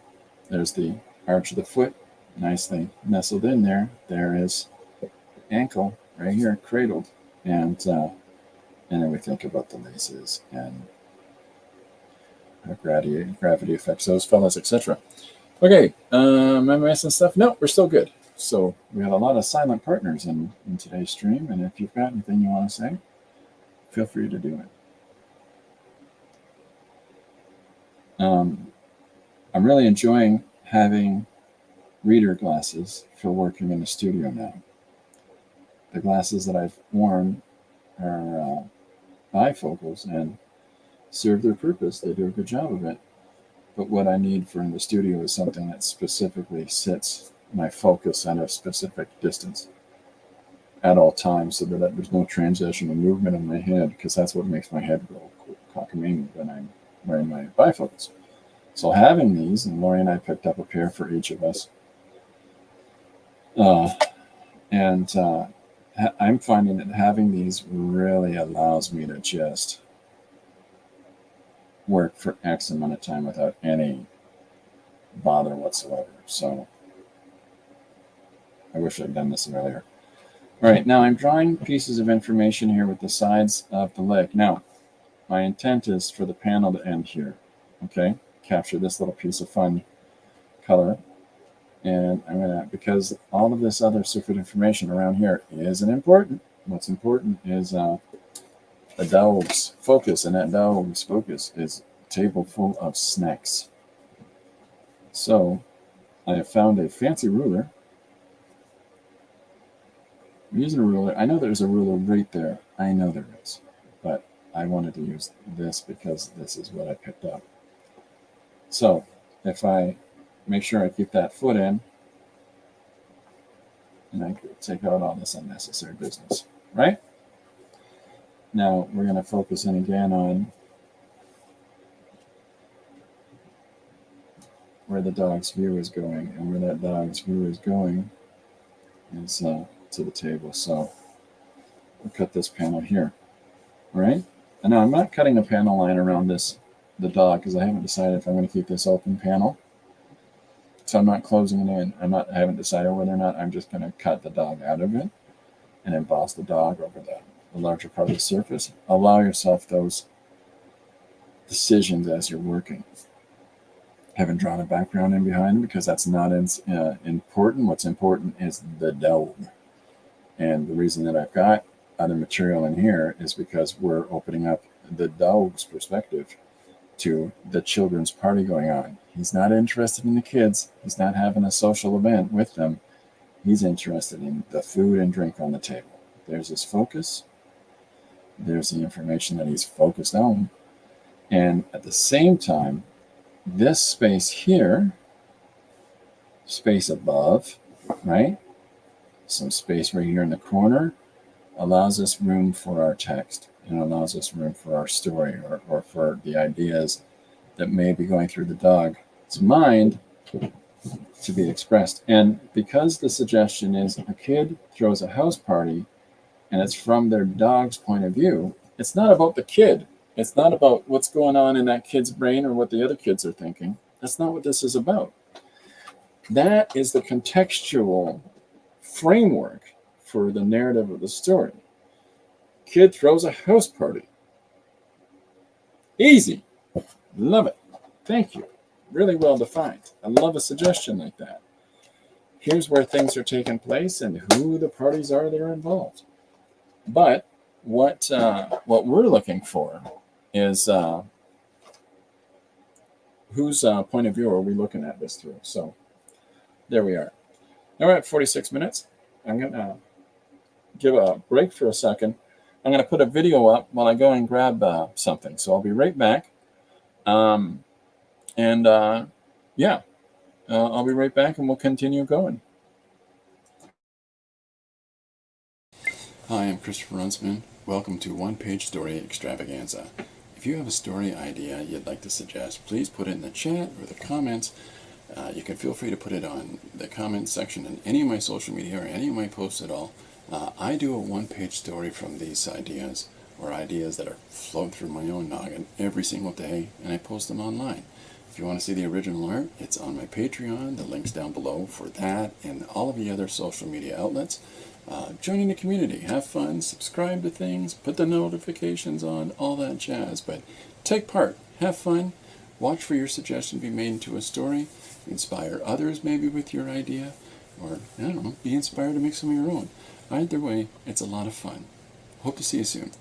there's the arch of the foot, nicely nestled in there. There is the ankle right here, cradled, and then we think about the laces and gravity affects those fellas, etc. Okay, am I missing stuff? No, we're still good. So we have a lot of silent partners in today's stream, and if you've got anything you want to say, feel free to do it. I'm really enjoying having reader glasses for working in the studio now. The glasses that I've worn are bifocals and serve their purpose. They do a good job of it. But what I need for in the studio is something that specifically sits my focus at a specific distance at all times, so that there's no transition or movement in my head, because that's what makes my head go cockamamie when I'm wearing my bifocals. So having these, and Lori and I picked up a pair for each of us, I'm finding that having these really allows me to just work for X amount of time without any bother whatsoever. So I wish I'd done this earlier. All right, now I'm drawing pieces of information here with the sides of the leg. Now, my intent is for the panel to end here, okay? Capture this little piece of fun color. And I'm gonna, because all of this other surface information around here isn't important. What's important is a dog's focus, and that dog's focus is a table full of snacks. So I have found a fancy ruler. I'm using a ruler. I know there's a ruler right there. I know there is, but I wanted to use this because this is what I picked up. So if I make sure I keep that foot in, and I could take out all this unnecessary business, right? Now we're going to focus in again on where the dog's view is going, and where that dog's view is going is to the table. So we'll cut this panel here, right? And now I'm not cutting a panel line around the dog, because I haven't decided if I'm going to keep this open panel. So I'm not closing it in. I haven't decided whether or not I'm just going to cut the dog out of it, and emboss the dog over the larger part of the surface. Allow yourself those decisions as you're working. Haven't drawn a background in behind because that's not important. What's important is the dog. And the reason that I've got other material in here is because we're opening up the dog's perspective to the children's party going on. He's not interested in the kids. He's not having a social event with them. He's interested in the food and drink on the table. There's his focus. There's the information that he's focused on. And at the same time, this space here, space above, right? Some space right here in the corner allows us room for our text and allows us room for our story or for the ideas that may be going through the dog's mind to be expressed. And because the suggestion is a kid throws a house party and it's from their dog's point of view, it's not about the kid. It's not about what's going on in that kid's brain or what the other kids are thinking. That's not what this is about. That is the contextual framework for the narrative of the story. Kid throws a house party. Easy. Love it. Thank you. Really well defined. I love a suggestion like that. Here's where things are taking place and who the parties are that are involved. But what we're looking for is whose point of view are we looking at this through? So there we are. Now we're at 46 minutes. I'm going to give a break for a second. I'm going to put a video up while I go and grab something. So I'll be right back. I'll be right back and we'll continue going. Hi, I'm Christopher Runsman. Welcome to One Page Story Extravaganza. If you have a story idea you'd like to suggest, please put it in the chat or the comments. You can feel free to put it on the comment section in any of my social media or any of my posts at all. I do a one-page story from these ideas or ideas that are flowing through my own noggin every single day, and I post them online. If you want to see the original art, it's on my Patreon. The link's down below for that and all of the other social media outlets. Joining the community, have fun, subscribe to things, put the notifications on, all that jazz. But take part, have fun, watch for your suggestion to be made into a story, inspire others maybe with your idea, or, I don't know, be inspired to make some of your own. Either way, it's a lot of fun. Hope to see you soon.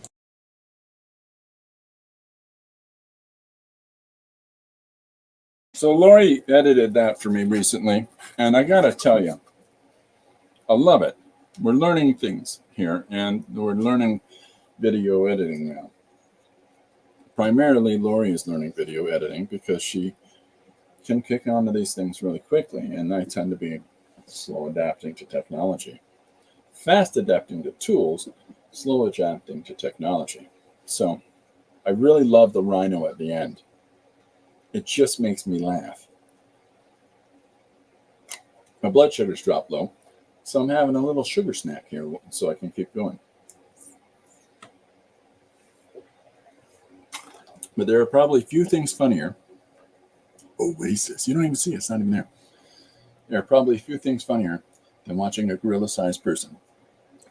So Lori edited that for me recently, and I gotta tell you, I love it. We're learning things here, and we're learning video editing now. Primarily, Lori is learning video editing because she can kick onto these things really quickly, and I tend to be slow adapting to technology. Fast adapting to tools, slow adapting to technology. So I really love the rhino at the end. It just makes me laugh. My blood sugar's dropped low, so I'm having a little sugar snack here so I can keep going. But there are probably few things funnier. Oasis. You don't even see it. It's not even there. There are probably few things funnier than watching a gorilla-sized person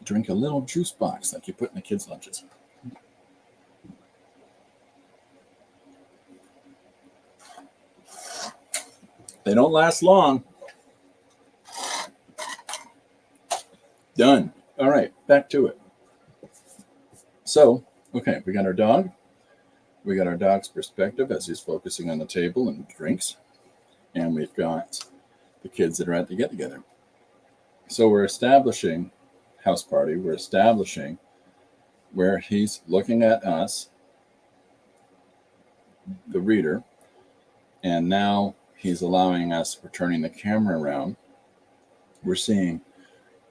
drink a little juice box like you put in the kids' lunches. They don't last long. Done. All right, back to it. So, okay, we got our dog. We got our dog's perspective as he's focusing on the table and drinks. And we've got the kids that are at the get-together. So we're establishing house party. We're establishing where he's looking at us, the reader, and now he's allowing us, we're turning the camera around. We're seeing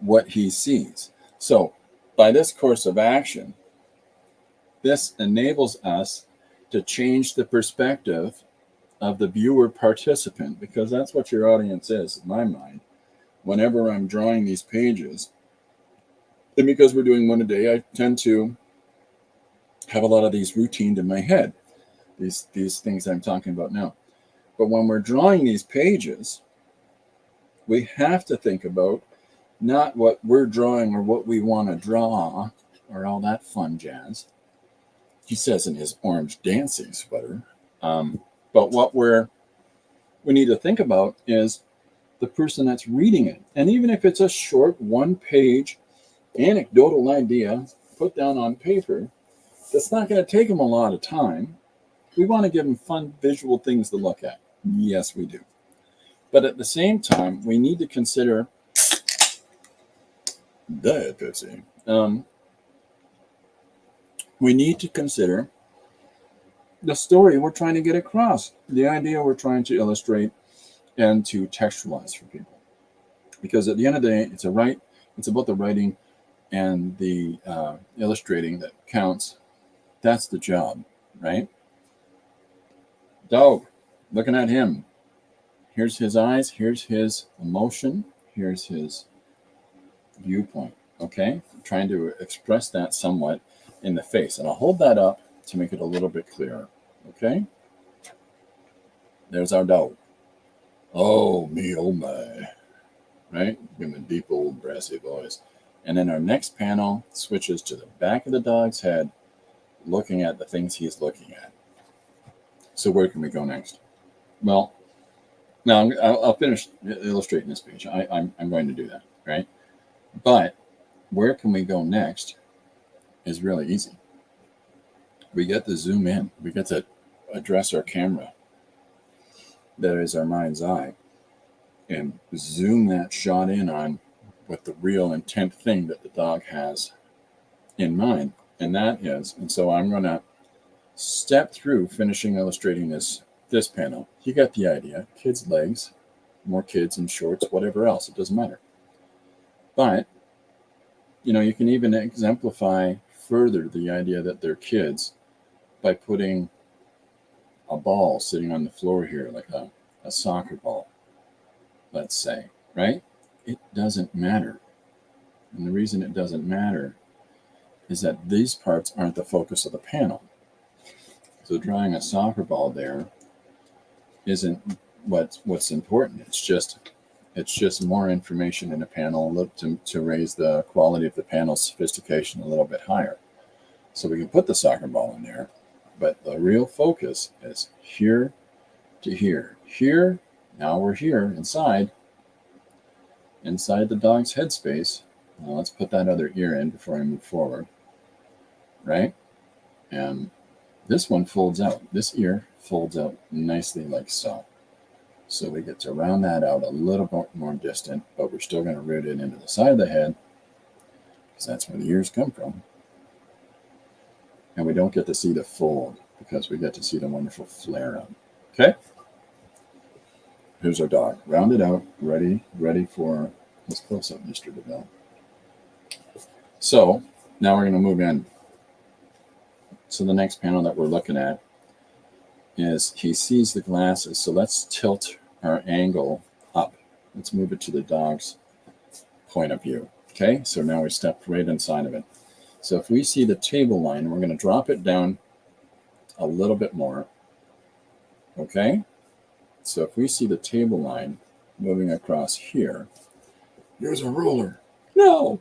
what he sees. So by this course of action, this enables us to change the perspective of the viewer participant, because that's what your audience is, in my mind. Whenever I'm drawing these pages, and because we're doing one a day, I tend to have a lot of these routined in my head, these things I'm talking about now. But when we're drawing these pages, we have to think about not what we're drawing or what we want to draw or all that fun jazz. He says in his orange dancing sweater. But what we need to think about is the person that's reading it. And even if it's a short one-page anecdotal idea put down on paper, that's not going to take them a lot of time. We want to give them fun visual things to look at. Yes, we do. But at the same time, we need to consider Diet Pepsi. We need to consider the story we're trying to get across, the idea we're trying to illustrate and to textualize for people. Because at the end of the day, it's about the writing and the illustrating that counts. That's the job, right? Dog, looking at him. Here's his eyes, here's his emotion, here's his viewpoint, okay? I'm trying to express that somewhat in the face. And I'll hold that up to make it a little bit clearer, okay? There's our dog. Oh, me, oh my, right? In a deep old brassy voice. And then our next panel switches to the back of the dog's head, looking at the things he's looking at. So where can we go next? Well, now I'll finish illustrating this page. I'm going to do that, right? But where can we go next is really easy. We get to zoom in. We get to address our camera. That is our mind's eye. And zoom that shot in on what the real intent thing that the dog has in mind. And that is, and so I'm going to step through finishing illustrating this panel. You got the idea. Kids' legs, more kids in shorts, whatever else. It doesn't matter. But, you can even exemplify further the idea that they're kids by putting a ball sitting on the floor here, like a soccer ball, let's say, right? It doesn't matter. And the reason it doesn't matter is that these parts aren't the focus of the panel. So drawing a soccer ball there isn't what's important. It's just more information in a panel to raise the quality of the panel's sophistication a little bit higher. So we can put the soccer ball in there, but the real focus is here to here. Here, now we're here inside the dog's headspace. Now let's put that other ear in before I move forward, right? And this one folds out. This ear folds out nicely like so. So we get to round that out a little bit more distant, but we're still going to root it into the side of the head because that's where the ears come from. And we don't get to see the fold because we get to see the wonderful flare up. Okay? Here's our dog. Rounded out, ready for this close-up, Mr. DeVille. So now we're going to move in. So the next panel that we're looking at is he sees the glasses. So let's tilt our angle up. Let's move it to the dog's point of view. Okay, so now we stepped right inside of it. So if we see the table line, we're going to drop it down a little bit more. Okay, so if we see the table line moving across here, here's a ruler. No!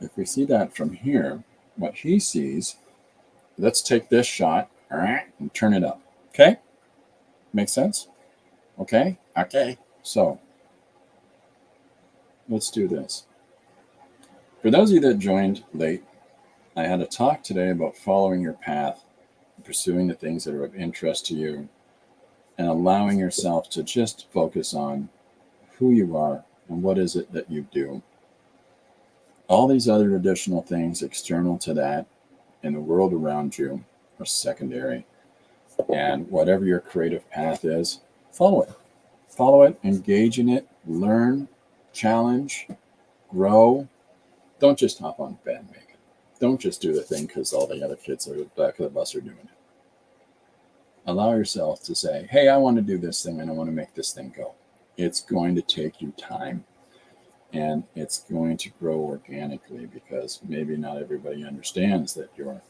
If we see that from here, what he sees, let's take this shot and turn it up. Okay? Makes sense? Okay? Okay. So, let's do this. For those of you that joined late, I had a talk today about following your path, pursuing the things that are of interest to you, and allowing yourself to just focus on who you are and what is it that you do. All these other additional things external to that in the world around you are secondary. And whatever your creative path is, follow it. Follow it, engage in it, learn, challenge, grow. Don't just hop on the bandwagon. Don't just do the thing because all the other kids at the back of the bus are doing it. Allow yourself to say, hey, I want to do this thing and I want to make this thing go. It's going to take you time. And it's going to grow organically because maybe not everybody understands that your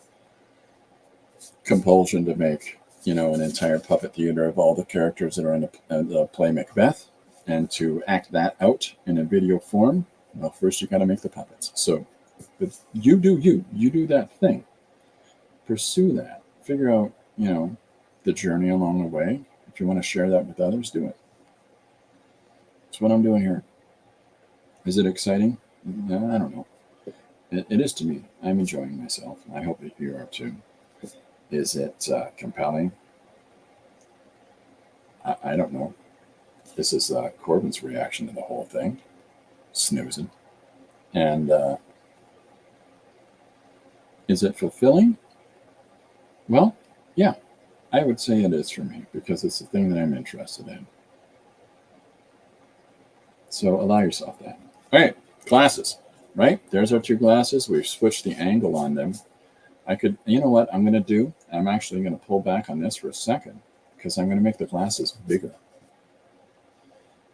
compulsion to make, an entire puppet theater of all the characters that are in the play Macbeth And to act that out in a video form, well, first you got to make the puppets. So you do that thing. Pursue that. Figure out, the journey along the way. If you want to share that with others, do it. That's what I'm doing here. Is it exciting? I don't know. It is to me. I'm enjoying myself. I hope that you are too. Is it compelling? I don't know. This is Corbin's reaction to the whole thing. Snoozing. And is it fulfilling? Well, yeah, I would say it is for me because it's the thing that I'm interested in. So allow yourself that. All right, glasses, right? There's our two glasses. We've switched the angle on them. I could, you know what I'm going to do? I'm actually going to pull back on this for a second because I'm going to make the glasses bigger.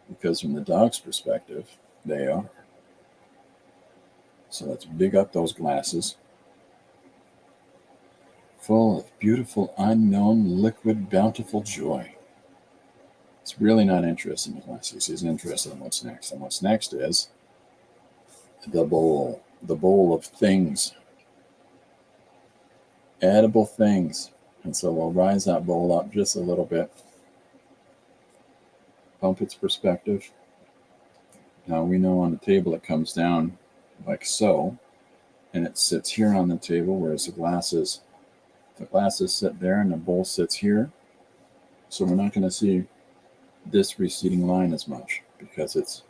Because from the dog's perspective, they are. So let's big up those glasses. Full of beautiful, unknown, liquid, bountiful joy. It's really not interested in the glasses. He's interested in what's next. And what's next is the bowl of things. Edible things. And so we'll rise that bowl up just a little bit. Bump its perspective. Now we know on the table it comes down like so. And it sits here on the table, whereas the glasses sit there and the bowl sits here. So we're not going to see this receding line as much because it's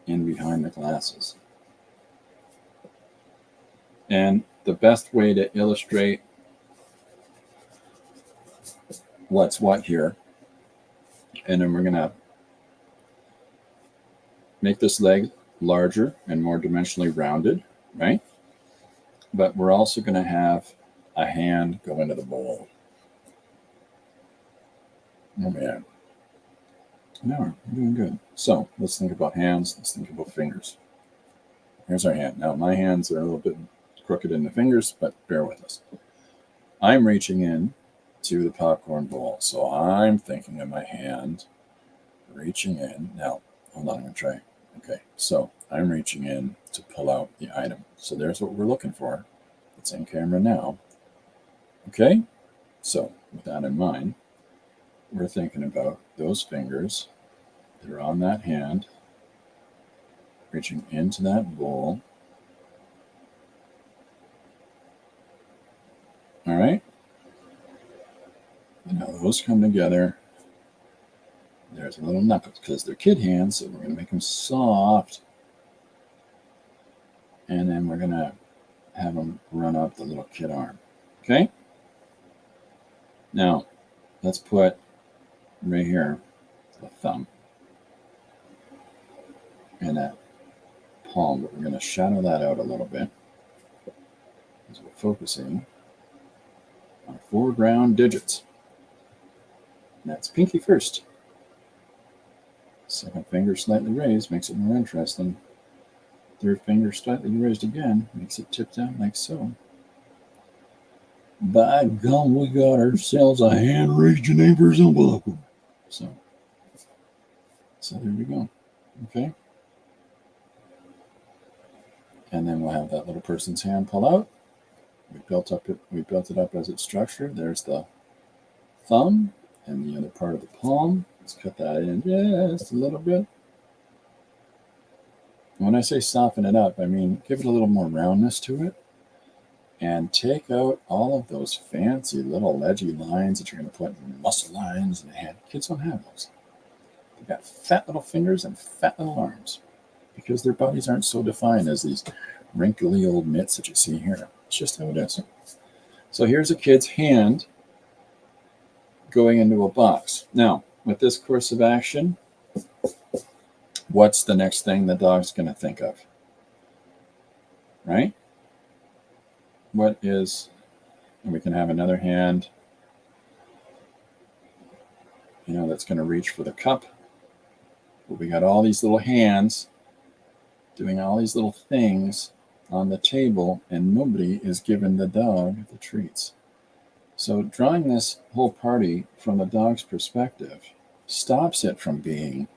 in behind the glasses. And the best way to illustrate what's what here, and then we're going to make this leg larger and more dimensionally rounded, right? But we're also going to have a hand go into the bowl. Oh man. No, we're doing good. So let's think about hands. Let's think about fingers. Here's our hand. Now my hands are a little bit crooked in the fingers, but bear with us. I'm reaching in to the popcorn bowl. So I'm thinking of my hand reaching in. Now, hold on, I'm going to try. Okay, so I'm reaching in to pull out the item. So there's what we're looking for. It's in camera now. Okay, so with that in mind, we're thinking about those fingers that are on that hand, reaching into that bowl. All right. And now those come together. There's a little knuckles because they're kid hands, so we're going to make them soft. And then we're going to have them run up the little kid arm. Okay? Now, let's put right here the thumb and that palm, but we're going to shadow that out a little bit as we're focusing on foreground digits. And that's pinky first. Second finger slightly raised makes it more interesting. Third finger slightly raised again makes it tip down like so. By gum, we got ourselves a hand raised your neighbor's envelope. So there we go. Okay. And then we'll have that little person's hand pull out. We built it up as it's structured. There's the thumb and the other part of the palm. Let's cut that in just a little bit. When I say soften it up, I mean give it a little more roundness to it. And take out all of those fancy little ledgy lines that you're going to put in muscle lines in the hand. Kids don't have those. They've got fat little fingers and fat little arms because their bodies aren't so defined as these wrinkly old mitts that you see here. It's just how it is. So here's a kid's hand going into a box. Now, with this course of action, what's the next thing the dog's going to think of? Right? What is, and we can have another hand, that's going to reach for the cup. But we got all these little hands doing all these little things on the table, and nobody is giving the dog the treats. So drawing this whole party from the dog's perspective stops it from being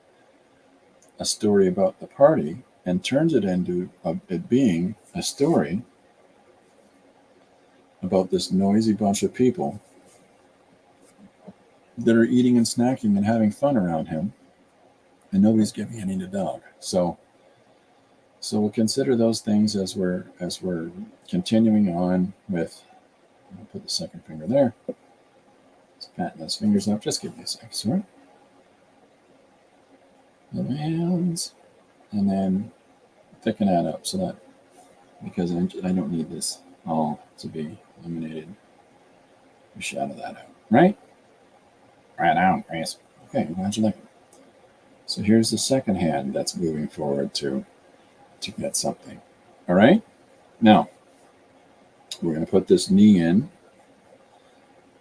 a story about the party and turns it into it being a story about this noisy bunch of people that are eating and snacking and having fun around him, and nobody's giving any to the dog. So we'll consider those things as we're continuing on with. I'll put the second finger there. Just patting those fingers up. Just give me a second, sorry. The hands, and then thicken that up so that, because I don't need this all to be illuminated. We shadow that out, right? Right out, Chris. Okay, glad you like it. So here's the second hand that's moving forward to get something. All right? Now, we're going to put this knee in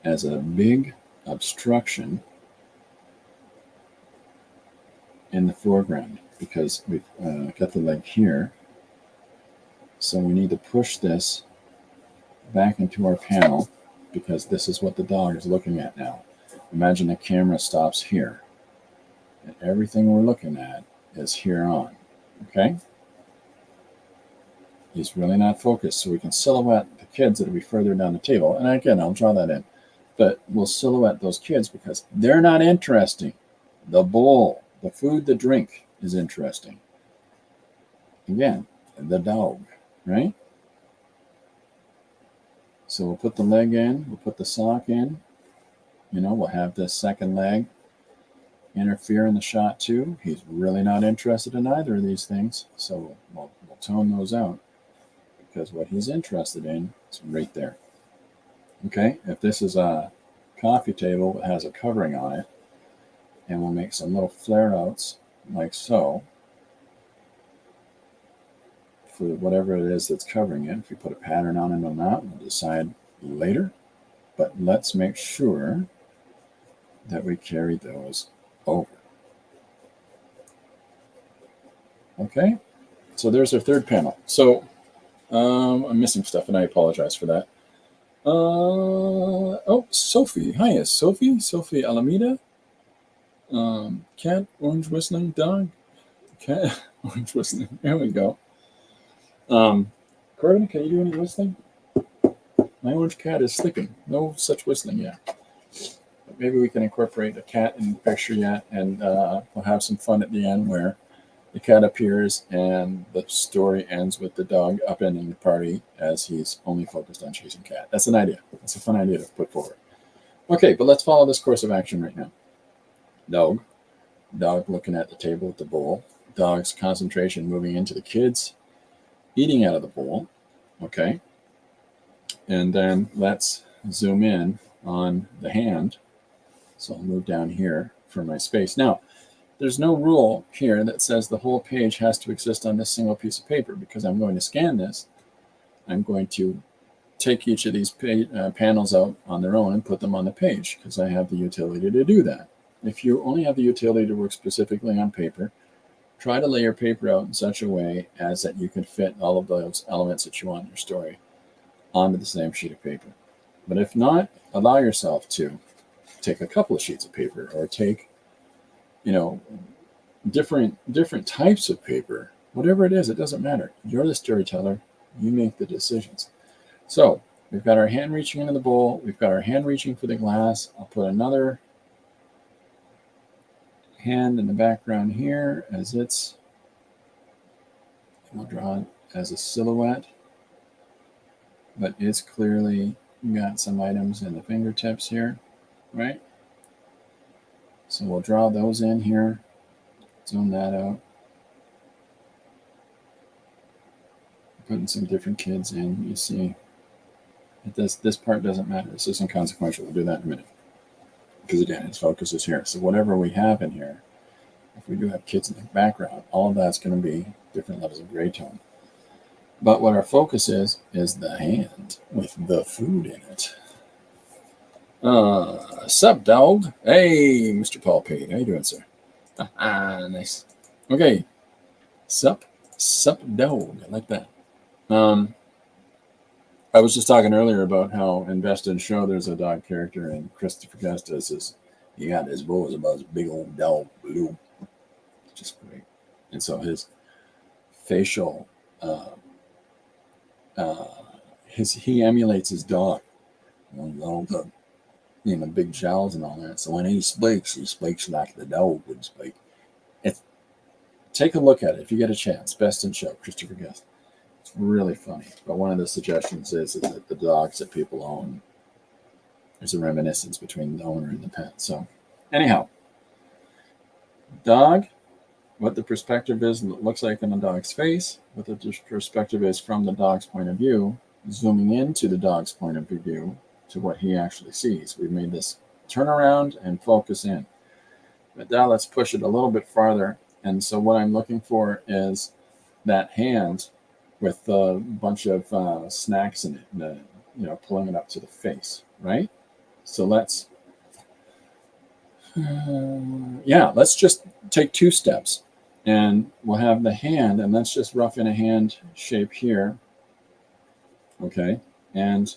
as a big obstruction in the foreground because we've got the leg here. So we need to push this back into our panel because this is what the dog is looking at now. Imagine the camera stops here and everything we're looking at is here on, okay? He's really not focused, so we can silhouette the kids that'll be further down the table. And again, I'll draw that in, but we'll silhouette those kids because they're not interesting. The bowl, the food, the drink is interesting. Again, the dog, right? So we'll put the leg in, we'll put the sock in, we'll have this second leg interfere in the shot too. He's really not interested in either of these things, so we'll tone those out because what he's interested in is right there. Okay, if this is a coffee table that has a covering on it, and we'll make some little flare-outs like so for whatever it is that's covering it. If we put a pattern on it or not, we'll decide later. But let's make sure that we carry those over. Okay, so there's our third panel. So I'm missing stuff, and I apologize for that. Oh, Sophie. Hi, Sophie. Sophie Alameda. Cat, orange whistling, dog. Cat, orange whistling. There we go. Corbin, can you do any whistling? My orange cat is sleeping. No such whistling yet. But maybe we can incorporate a cat in the picture yet, and we'll have some fun at the end where the cat appears and the story ends with the dog upending the party as he's only focused on chasing cat. That's an idea. That's a fun idea to put forward. Okay, but let's follow this course of action right now. Dog looking at the table with the bowl. Dog's concentration moving into the kids, eating out of the bowl. Okay. And then let's zoom in on the hand. So I'll move down here for my space. Now, there's no rule here that says the whole page has to exist on this single piece of paper because I'm going to scan this. I'm going to take each of these panels out on their own and put them on the page because I have the utility to do that. If you only have the utility to work specifically on paper, try to lay your paper out in such a way as that you can fit all of those elements that you want in your story onto the same sheet of paper. But if not, allow yourself to take a couple of sheets of paper or take, different types of paper. Whatever it is, it doesn't matter. You're the storyteller. You make the decisions. So we've got our hand reaching into the bowl. We've got our hand reaching for the glass. I'll put another hand in the background here as we'll draw it as a silhouette, but it's clearly got some items in the fingertips here, right? So we'll draw those in here, zoom that out, putting some different kids in. You see, this part doesn't matter. This is inconsequential. We'll do that in a minute. Because again, its focus is here. So whatever we have in here, if we do have kids in the background, all of that's going to be different levels of gray tone. But what our focus is the hand with the food in it. Sup, dog? Hey, Mr. Paul Pate. How you doing, sir? Nice. Okay. Sup, dog. I like that. I was just talking earlier about how in Best in Show there's a dog character, and Christopher Guest he got his voice about his big old dog, Blue. It's just great. And so his facial, he emulates his dog. All the, big jowls and all that. So when he speaks like the dog would speak. Take a look at it if you get a chance. Best in Show, Christopher Guest. It's really funny. But one of the suggestions is that the dogs that people own, there's a reminiscence between the owner and the pet. So anyhow, dog, what the perspective is, looks like on the dog's face, what the perspective is from the dog's point of view, zooming into the dog's point of view to what he actually sees. We've made this turn around and focus in. But now let's push it a little bit farther. And so what I'm looking for is that hand with a bunch of snacks in it, pulling it up to the face, right? So let's just take 2 steps. And we'll have the hand, and let's just rough in a hand shape here. Okay. And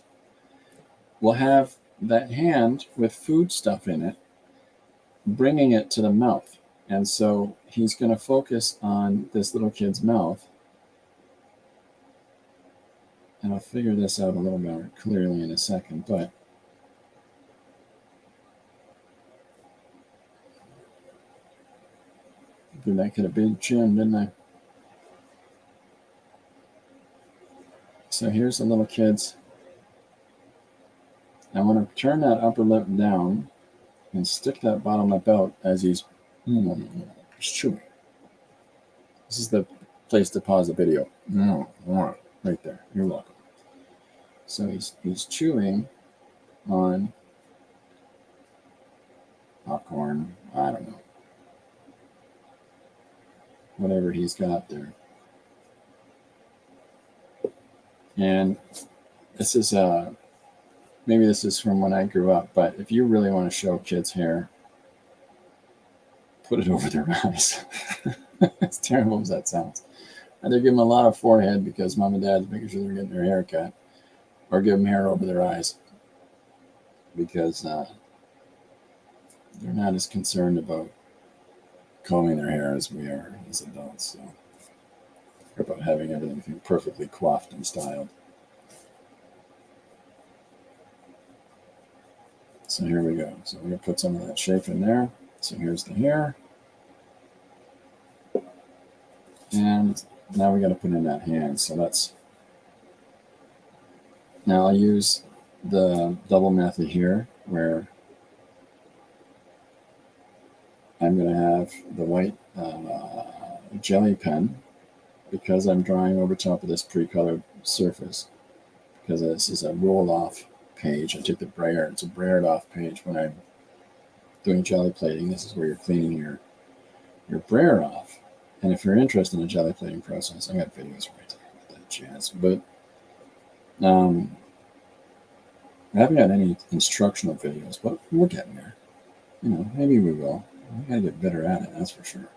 we'll have that hand with food stuff in it, bringing it to the mouth. And so he's going to focus on this little kid's mouth. And I'll figure this out a little more clearly in a second, but give that kid a big chin, didn't I? So here's the little kid's. I want to turn that upper lip down and stick that bottom lip out as he's chewing. This is the place to pause the video. Right there. You're welcome. So he's chewing on popcorn. I don't know. Whatever he's got there. And this is maybe this is from when I grew up, but if you really want to show kids hair, put it over their eyes. As terrible as that sounds. Either give them a lot of forehead because mom and dad's making sure they're getting their hair cut, or give them hair over their eyes because they're not as concerned about combing their hair as we are as adults. So about having everything perfectly coiffed and styled. So here we go. So we're going to put some of that shape in there. So here's the hair. And now we got to put in that hand. So now I'll use the double method here where I'm going to have the white jelly pen because I'm drawing over top of this pre-colored surface, because this is a roll-off page. I took the brayer. It's a brayered off page when I'm doing jelly plating. This is where you're cleaning your brayer off. And if you're interested in the jelly plating process, I got videos where I talk about that jazz. But I haven't got any instructional videos, but we're getting there. Maybe we will. We got to get better at it, that's for sure.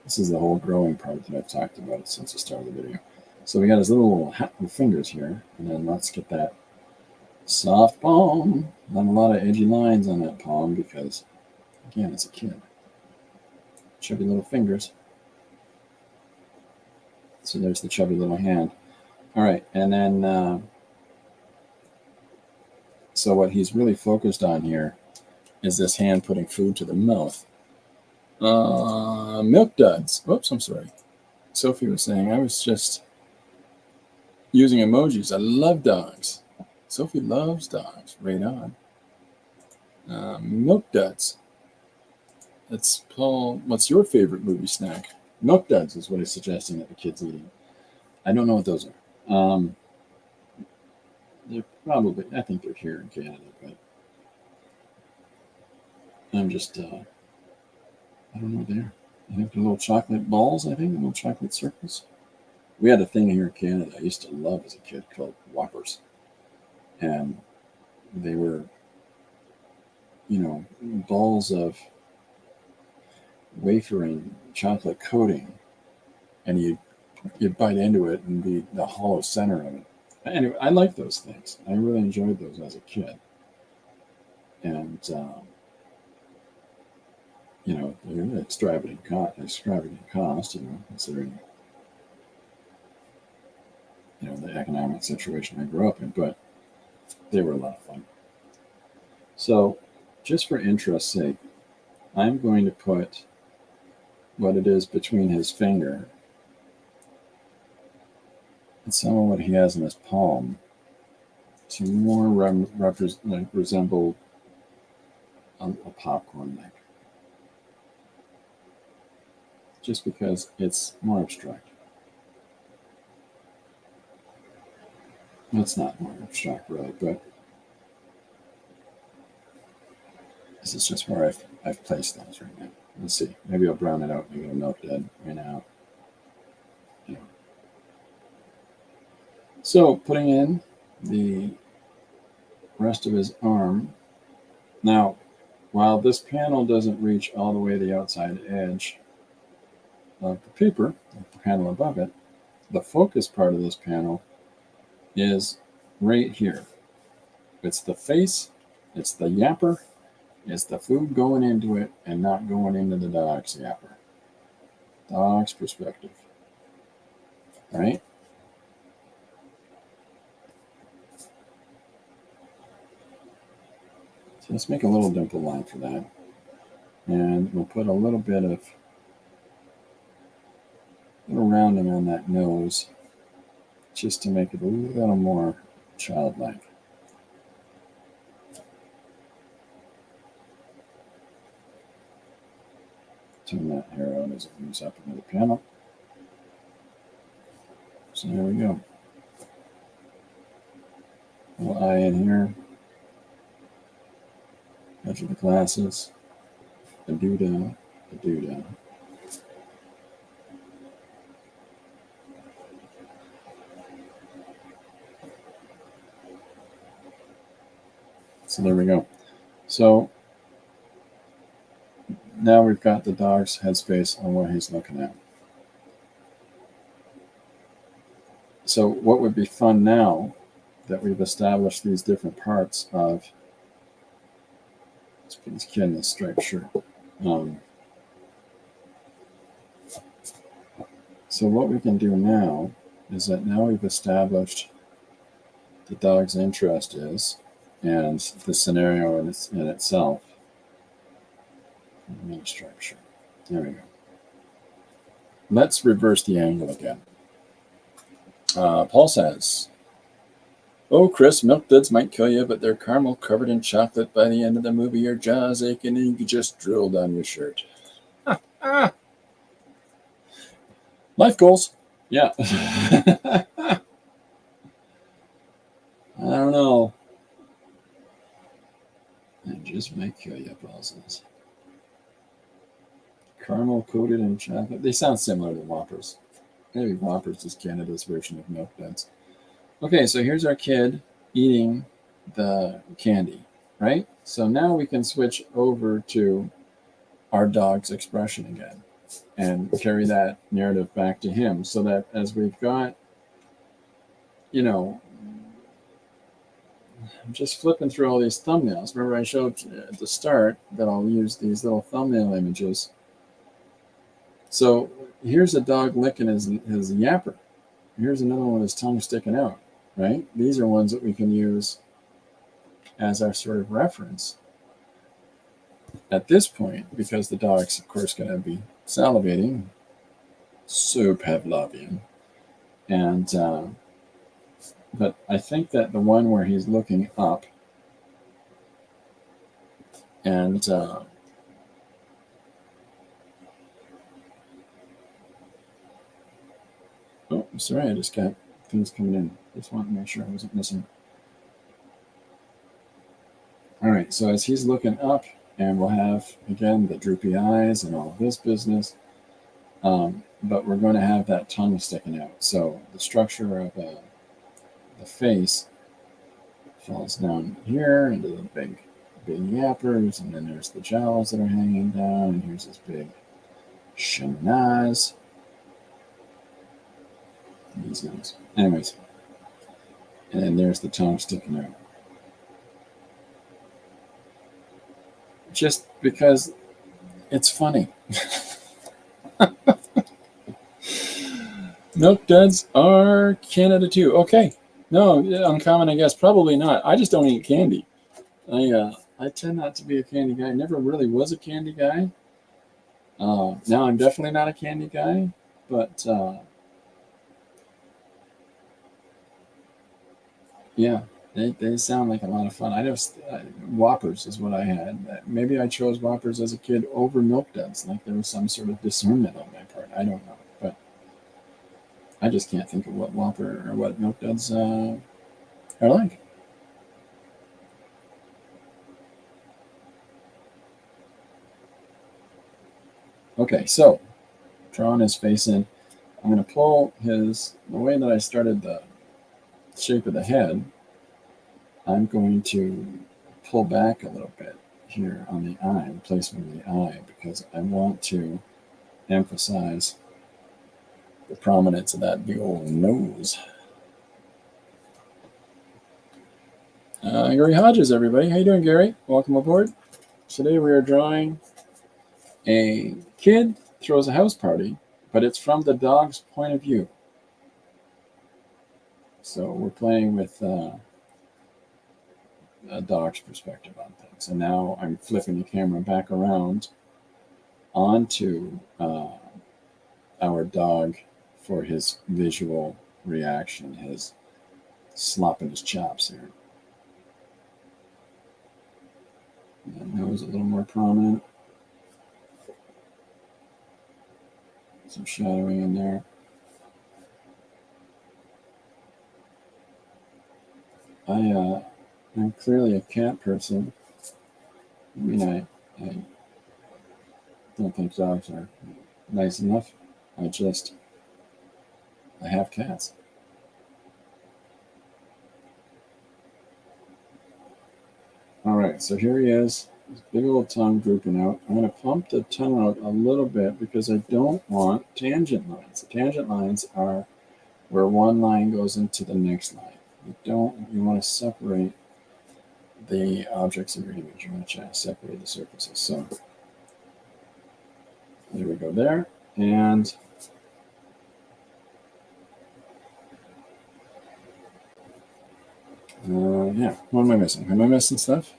This is the whole growing part that I've talked about since the start of the video. So we got his little fingers here, and then let's get that soft palm. Not a lot of edgy lines on that palm because, again, it's a kid. Chubby little fingers. So there's the chubby little hand. All right, and then, so what he's really focused on here is this hand putting food to the mouth. Milk duds. Oops, I'm sorry. Sophie was saying I was just using emojis. I love dogs. Sophie loves dogs. Right on. Milk duds. That's Paul. What's your favorite movie snack? Milk duds is what he's suggesting that the kids eating. I don't know what those are. They're probably, I think they're here in Canada, but I'm just, I don't know what they are. I think they're little chocolate balls, little chocolate circles. We had a thing here in Canada I used to love as a kid called Whoppers. And they were, balls of wafer and chocolate coating. And you'd bite into it and be the hollow center of it. Anyway, I like those things. I really enjoyed those as a kid. And, they're extravagant cost, considering, the economic situation I grew up in, but they were a lot of fun. So just for interest's sake, I'm going to put what it is between his finger and some of what he has in his palm to more resemble a popcorn neck. Just because it's more abstract. It's not more abstract, really, but this is just where I've placed those right now. Let's see. Maybe I'll brown it out. Maybe it'll melt dead right now. Yeah. So putting in the rest of his arm. Now, while this panel doesn't reach all the way to the outside edge of the paper, the panel above it, the focus part of this panel is right here. It's the face, it's the yapper, it's the food going into it and not going into the dog's yapper. Dog's perspective. All right? So let's make a little dimple line for that. And we'll put a little bit of little rounding on that nose just to make it a little more childlike. Turn that hair out as it moves up into the panel. So there we go. Little eye in here. Edge of the glasses. A doodah. A doodah. So there we go. So now we've got the dog's headspace on what he's looking at. So what would be fun now that we've established these different parts of this kid in this striped shirt. So what we can do now is that now we've established the dog's interest is and the scenario in itself. Striped shirt. There we go. Let's reverse the angle again. Paul says, "Oh, Chris, milk duds might kill you, but they're caramel covered in chocolate. By the end of the movie, your jaw's aching and you could just drool down your shirt." Life goals. Yeah. I don't know. It just might kill you, Paul says. Caramel coated in chocolate. They sound similar to Whoppers. Maybe Whoppers is Canada's version of milk duds. Okay, so here's our kid eating the candy, right? So now we can switch over to our dog's expression again and carry that narrative back to him so that as we've got, I'm just flipping through all these thumbnails. Remember I showed at the start that I'll use these little thumbnail images. So here's a dog licking his yapper. Here's another one with his tongue sticking out, right? These are ones that we can use as our sort of reference at this point, because the dog's, of course, going to be salivating, so Pavlovian. And, but I think that the one where he's looking up and, oh, I'm sorry, I just got things coming in. Just wanted to make sure I wasn't missing. All right, so as he's looking up, and we'll have, again, the droopy eyes and all this business, but we're going to have that tongue sticking out. So the structure of the face falls down here into the big yappers, and then there's the jowls that are hanging down, and here's this big cheminaz. These guys. Anyways, and then there's the tongue sticking out. Just because It's funny. Milk duds are Canada too. Okay. No, uncommon, I guess. Probably not. I just don't eat candy. I tend not to be a candy guy. Never really was a candy guy. Now I'm definitely not a candy guy, but yeah, they sound like a lot of fun. Whoppers is what I had. Maybe I chose Whoppers as a kid over Milk Duds. Like there was some sort of discernment on my part. I don't know, but I just can't think of what Whopper or what Milk Duds are like. Okay, so drawing his face in, I'm going to pull the way that I started the shape of the head, I'm going to pull back a little bit here on the eye, the placement of the eye, because I want to emphasize the prominence of that big old nose. Gary Hodges, everybody. How you doing, Gary? Welcome aboard. Today we are drawing a kid throws a house party, but it's from the dog's point of view. So we're playing with a dog's perspective on things. And now I'm flipping the camera back around onto our dog for his visual reaction, his slopping his chops here. That nose a little more prominent. Some shadowing in there. I'm clearly a cat person. I mean, I don't think dogs are nice enough. I have cats. All right, so here he is. His big old tongue drooping out. I'm going to pump the tongue out a little bit because I don't want tangent lines. The tangent lines are where one line goes into the next line. You want to separate the objects of your image. You want to try to separate the surfaces. So there we go there. And yeah, what am I missing? Am I missing stuff?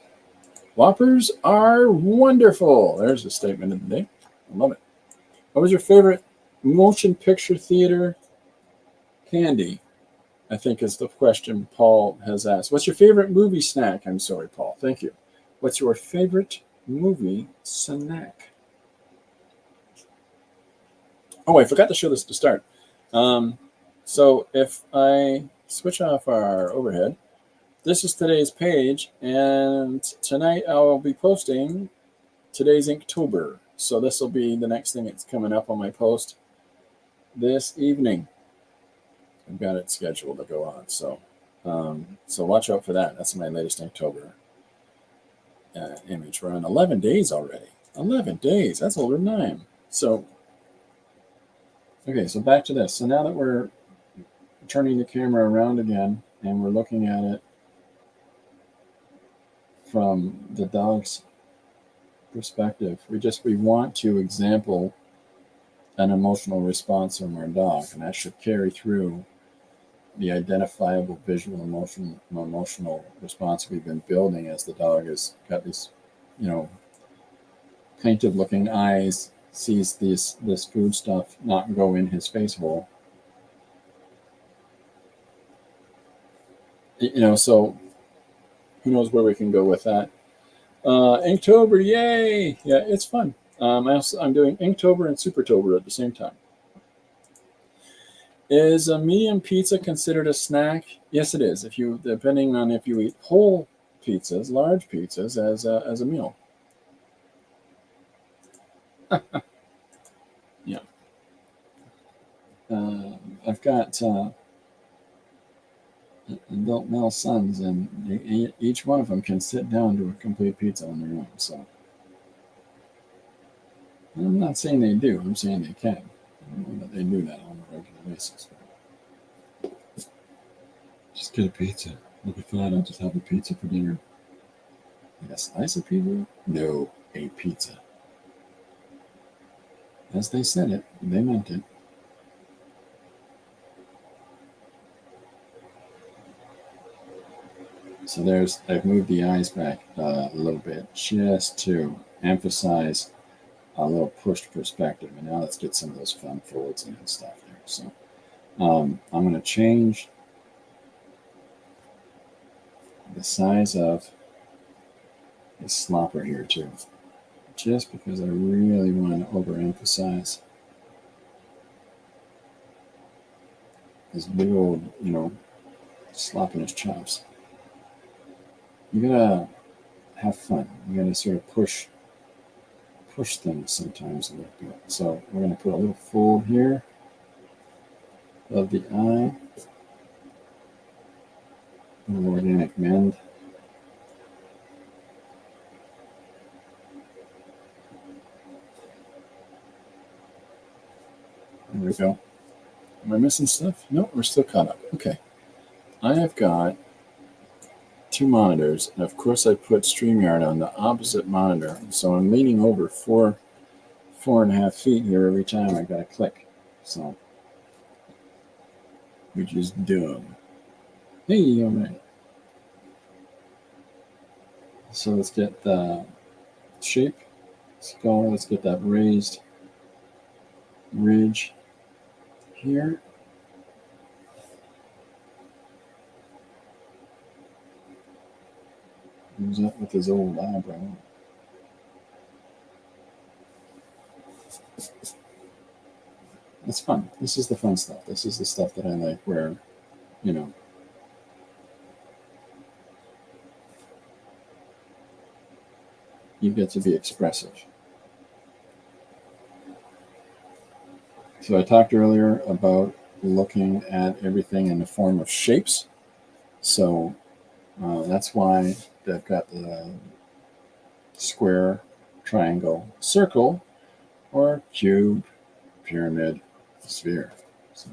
Whoppers are wonderful. There's a statement of the day. I love it. What was your favorite motion picture theater candy? I think is the question Paul has asked. What's your favorite movie snack? I'm sorry, Paul. Thank you. What's your favorite movie snack? Oh, I forgot to show this to start. So if I switch off our overhead, this is today's page, and tonight I'll be posting today's Inktober. So this will be the next thing that's coming up on my post this evening. I've got it scheduled to go on. So watch out for that. That's my latest Inktober image. We're on 11 days already. 11 days. That's over 9. So, okay, so back to this. So now that we're turning the camera around again and we're looking at it from the dog's perspective, we want to example an emotional response from our dog, and that should carry through the identifiable visual emotional response we've been building as the dog has got these, plaintive looking eyes, sees this food stuff not go in his face hole. So who knows where we can go with that. Inktober, yay! Yeah, it's fun. I'm doing Inktober and Supertober at the same time. Is a medium pizza considered a snack? Yes, it is. Depending on if you eat whole pizzas, large pizzas, as a meal. Yeah. I've got adult male sons, and each one of them can sit down to a complete pizza on their own. So I'm not saying they do. I'm saying they can. But they do that on a regular basis. Just get a pizza. Look at that. I'll just have a pizza for dinner. Like a slice of pizza? No, a pizza. As they said it, they meant it. So I've moved the eyes back a little bit just to emphasize a little pushed perspective. And now let's get some of those fun folds and stuff there. So I'm going to change the size of the slopper here too, just because I really want to overemphasize this big old, slopping his chops. You gotta have fun. You gotta sort of push things sometimes a little bit. So we're gonna put a little fold here of the eye, a little organic mend. There we go. Am I missing stuff? No, we're still caught up. Okay. I have got 2 monitors, and of course I put StreamYard on the opposite monitor, so I'm leaning over 4.5 feet here every time I got to click. So, which is dumb. Hey, all right. So let's get the shape. Let's get that raised ridge here. Who's up with his old eyebrow? It's fun. This is the fun stuff. This is the stuff that I like where, you get to be expressive. So I talked earlier about looking at everything in the form of shapes. So that's why they've got the square, triangle, circle, or cube, pyramid, sphere. So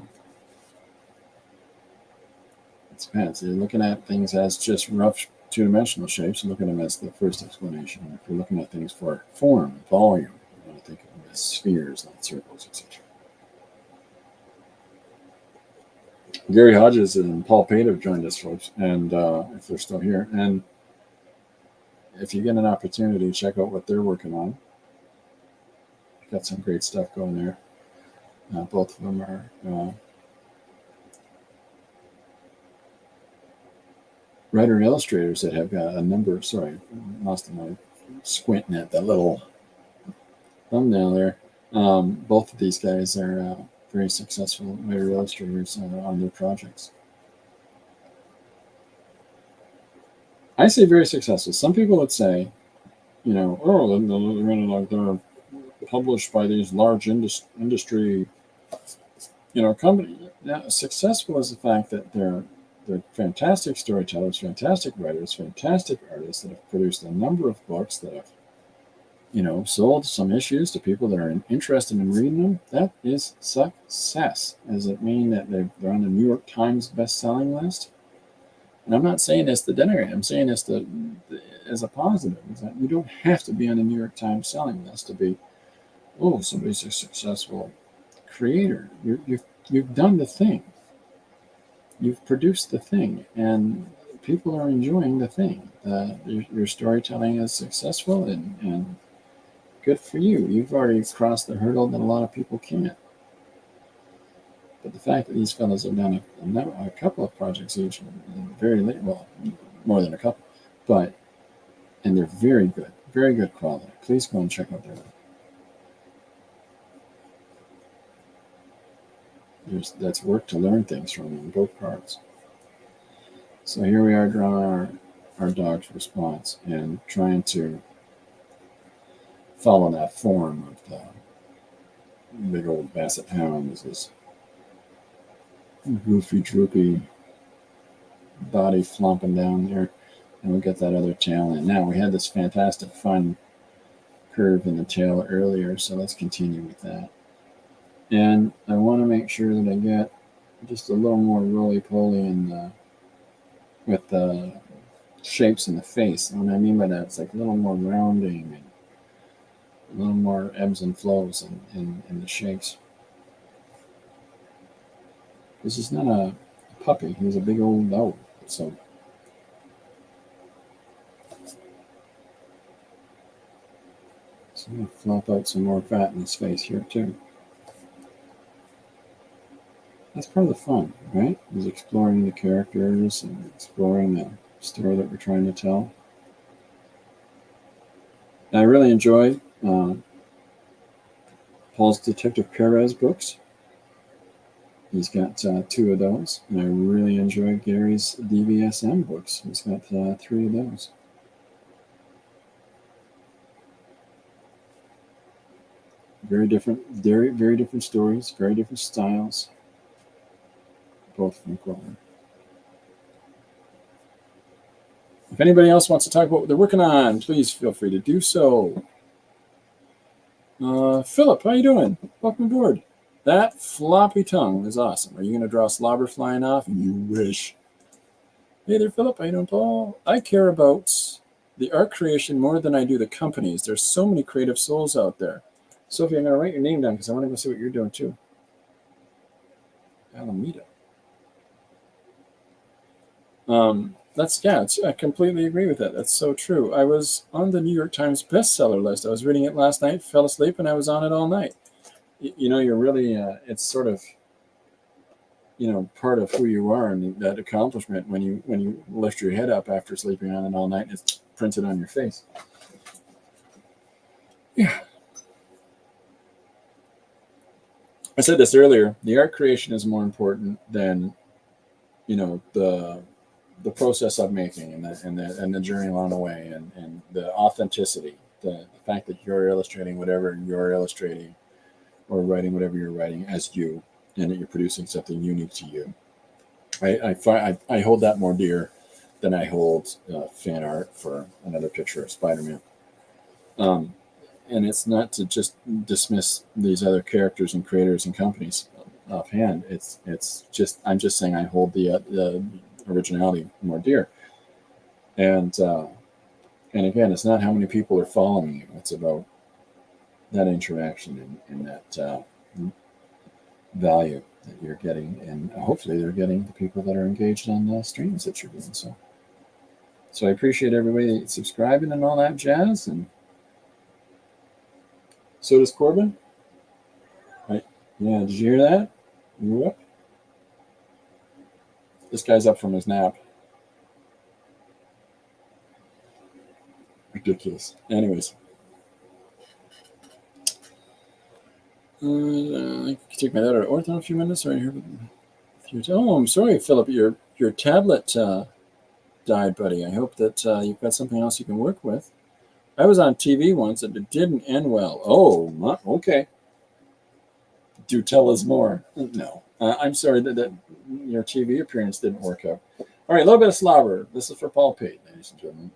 it depends. You're looking at things as just rough two-dimensional shapes. You look at them as the first explanation. If you're looking at things for form, volume, you want to think of them as spheres, not circles, etc. Gary Hodges and Paul Pate have joined us, folks, and if they're still here. And if you get an opportunity, check out what they're working on. Got some great stuff going there. Both of them are writer illustrators that have got a number. Sorry, lost my squinting at that little thumbnail there. Both of these guys are very successful writer illustrators on their projects. I say very successful. Some people would say, they're published by these large industry, companies. Now, successful is the fact that they're fantastic storytellers, fantastic writers, fantastic artists that have produced a number of books that have, sold some issues to people that are interested in reading them. That is success. Does it mean that they're on the New York Times best-selling list? And I'm not saying this to denigrate. I'm saying this as a positive. Is that you don't have to be on the New York Times selling list to be, somebody's a successful creator. You've done the thing. You've produced the thing, and people are enjoying the thing. Your storytelling is successful, and good for you. You've already crossed the hurdle that a lot of people can't. But the fact that these fellows have done a couple of projects each, very late, well, more than a couple, and they're very good quality. Please go and check out their work. That's work to learn things from in both parts. So here we are drawing our dog's response and trying to follow that form of the big old basset hound. This is goofy, droopy body flopping down there, and we'll get that other tail in. Now, we had this fantastic fun curve in the tail earlier, so let's continue with that. And I want to make sure that I get just a little more roly-poly with the shapes in the face. And what I mean by that, it's like a little more rounding and A little more ebbs and flows in the shakes. This is not a puppy. He's a big old dog. So I'm going to flop out some more fat in his face here too. That's part of the fun, right? Is exploring the characters and exploring the story that we're trying to tell. And I really enjoy Paul's Detective Perez books. He's got 2 of those. And I really enjoy Gary's DVSM books. He's got 3 of those. Very different stories, very different styles. Both from Corbin. If anybody else wants to talk about what they're working on, please feel free to do so. Philip, how you doing? Welcome aboard. That floppy tongue is awesome. Are you going to draw slobber flying off? You wish. Hey there, Philip. How you doing, Paul? I care about the art creation more than I do the companies. There's so many creative souls out there. Sophie, I'm going to write your name down because I want to go see what you're doing too. Alameda. I completely agree with that. That's so true. I was on the New York Times bestseller list. I was reading it last night, fell asleep, and I was on it all night. You're really, it's sort of, part of who you are, and that accomplishment when you lift your head up after sleeping on it all night, and it's printed on your face. Yeah. I said this earlier, the art creation is more important than, the process of making and the journey along the way and the authenticity, the fact that you're illustrating whatever you're illustrating or writing whatever you're writing as you, and that you're producing something unique to you. I hold that more dear than I hold fan art for another picture of Spider-Man. And it's not to just dismiss these other characters and creators and companies offhand. I'm just saying I hold the originality more dear. And again, it's not how many people are following you. It's about that interaction and that value that you're getting, and hopefully they're getting the people that are engaged on the streams that you're doing. So I appreciate everybody subscribing and all that jazz, and so does Corbin. Right? Yeah, did you hear that? You up? This guy's up from his nap. Ridiculous. Anyways. I can take my daughter to ortho in a few minutes right here. Oh, I'm sorry, Philip. Your tablet died, buddy. I hope that you've got something else you can work with. I was on TV once and it didn't end well. Oh, okay. Do tell us more. No, I'm sorry that your TV appearance didn't work out. All right, a little bit of slobber. This is for Paul Pate, ladies and gentlemen.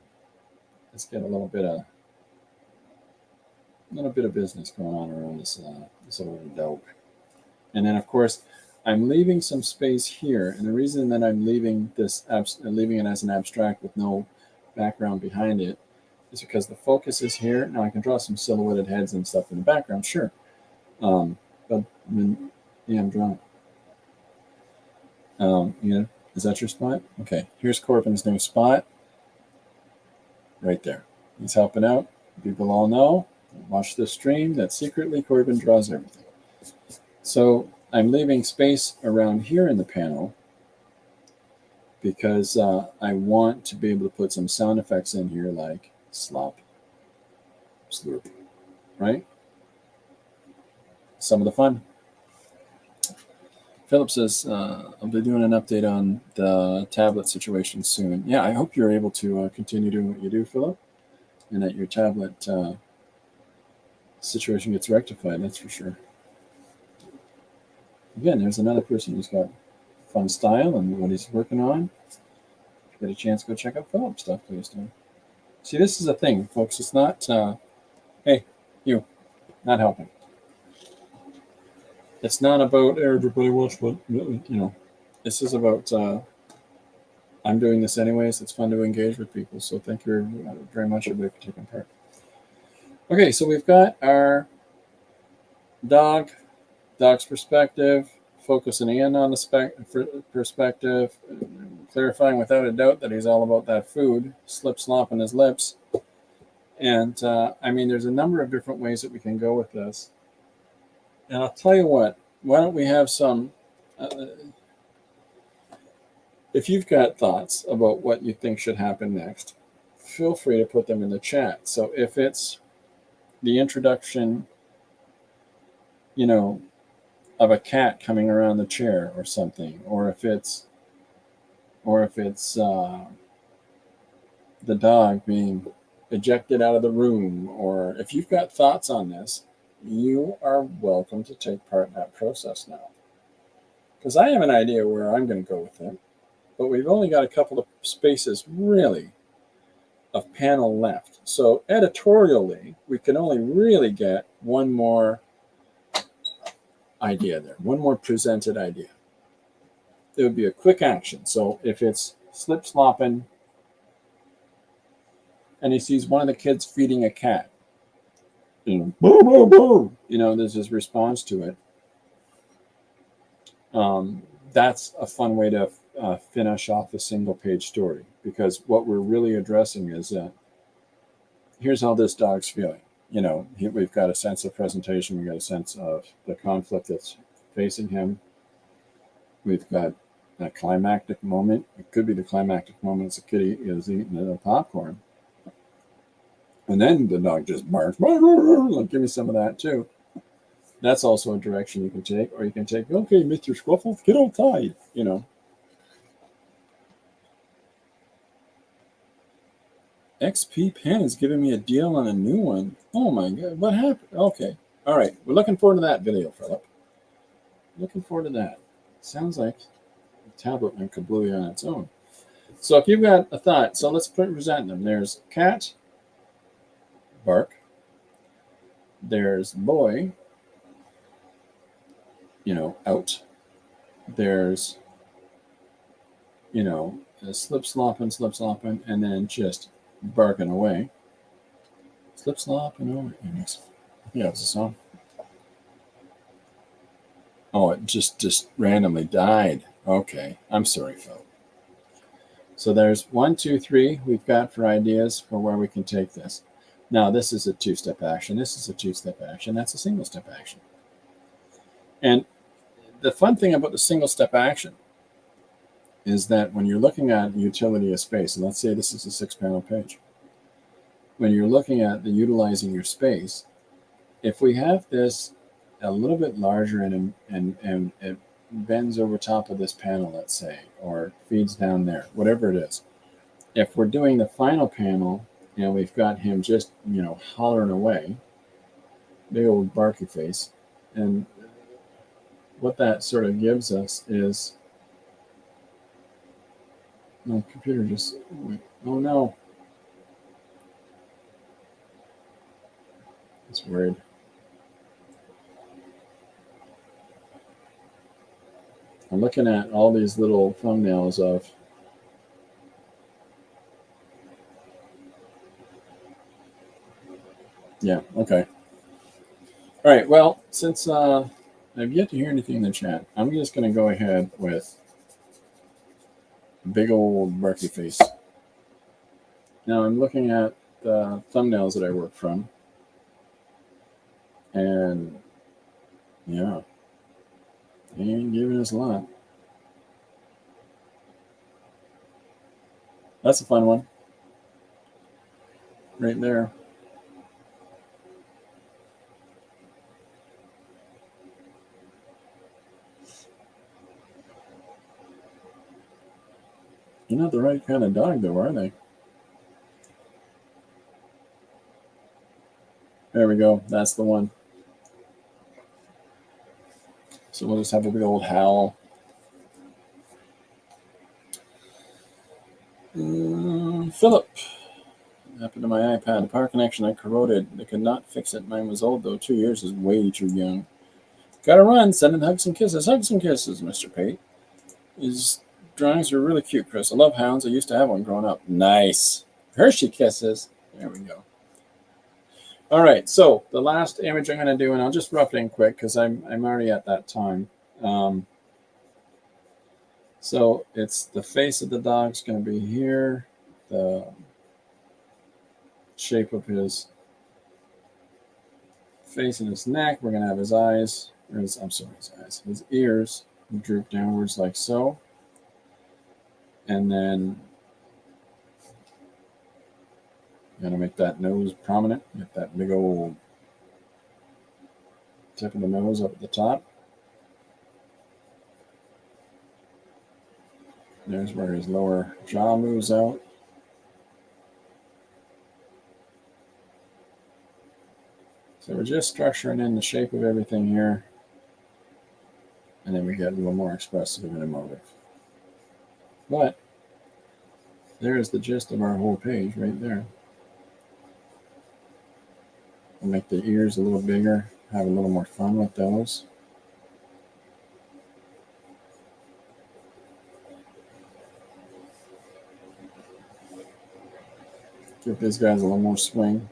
Let's get a little bit of business going on around this old dope. And then, of course, I'm leaving some space here. And the reason that I'm leaving it as an abstract with no background behind it is because the focus is here. Now I can draw some silhouetted heads and stuff in the background, sure. But I'm drawing. Is that your spot? Okay, here's Corbin's new spot. Right there. He's helping out. People all know, watch this stream, that secretly Corbin draws everything. So I'm leaving space around here in the panel because I want to be able to put some sound effects in here like slop, slurp, right? Some of the fun. Philip says, I'll be doing an update on the tablet situation soon. Yeah, I hope you're able to continue doing what you do, Philip, and that your tablet situation gets rectified, that's for sure. Again, there's another person who's got fun style and what he's working on. If you get a chance, go check out Philip's stuff, please do. See, this is a thing, folks. It's not, hey, you, not helping. It's not about everybody watch what, this is about, I'm doing this anyways. It's fun to engage with people. So thank you very much, everybody, for taking part. Okay, so we've got our dog's perspective, focusing in on the perspective, clarifying without a doubt that he's all about that food, slopping his lips. And I mean, there's a number of different ways that we can go with this. And I'll tell you what, why don't we have some, if you've got thoughts about what you think should happen next, feel free to put them in the chat. So if it's the introduction, of a cat coming around the chair or something, or if it's the dog being ejected out of the room, or if you've got thoughts on this, you are welcome to take part in that process now. Because I have an idea where I'm going to go with it, but we've only got a couple of spaces really of panel left. So editorially, we can only really get one more idea there, one more presented idea. It would be a quick action. So if it's slip-slopping and he sees one of the kids feeding a cat, boo, boo, boo, there's his response to it. That's a fun way to finish off a single-page story, because what we're really addressing is that here's how this dog's feeling. We've got a sense of presentation. We've got a sense of the conflict that's facing him. We've got a climactic moment. It could be the climactic moment as a kitty is eating the popcorn. And then the dog just barks, like, give me some of that too. That's also a direction you can take. Or you can take, okay, Mr. Scruffles, get outside, XP Pen is giving me a deal on a new one. Oh my God, what happened? Okay, all right. We're looking forward to that video, Philip. Looking forward to that. Sounds like the tablet went kablooey on its own. So if you've got a thought, so let's present them. There's cat, bark. There's boy, out. There's, slip-slopping, and then just barking away. Slip-slopping away. Yeah, it's a song. Oh, it just randomly died. Okay, I'm sorry, Phil. So there's 1, 2, 3 we've got for ideas for where we can take this. Now, this is a two-step action. This is a two-step action. That's a single-step action. And the fun thing about the single-step action is that when you're looking at the utility of space, and let's say this is a 6-panel page, when you're looking at the utilizing your space, if we have this a little bit larger and it bends over top of this panel, let's say, or feeds down there, whatever it is. If we're doing the final panel and we've got him just, hollering away, big old barky face, and what that sort of gives us is, my computer just, oh no. It's weird. I'm looking at all these little thumbnails of yeah, okay. All right, well, since I've yet to hear anything in the chat, I'm just going to go ahead with big old barky face. Now I'm looking at the thumbnails that I work from, and yeah, he ain't giving us a lot. That's a fun one. Right there. You're not the right kind of dog, though, are they? There we go. That's the one. So we'll just have a big old howl. Philip. What happened to my iPad? The power connection I corroded. They could not fix it. Mine was old, though. 2 years is way too young. Gotta run. Sending hugs and kisses. Hugs and kisses, Mr. Pate. His drawings are really cute, Chris. I love hounds. I used to have one growing up. Nice. Hershey kisses. There we go. All right, so the last image I'm going to do, and I'll just rough it in quick because I'm already at that time. So it's the face of the dog's going to be here, the shape of his face and his neck. We're going to have his eyes, or his, I'm sorry, his eyes, his ears droop downwards like so. And then going to make that nose prominent, get that big old tip of the nose up at the top. There's where his lower jaw moves out. So we're just structuring in the shape of everything here. And then we get a little more expressive and emotive. But there's the gist of our whole page right there. We'll make the ears a little bigger, have a little more fun with those. Give these guys a little more swing.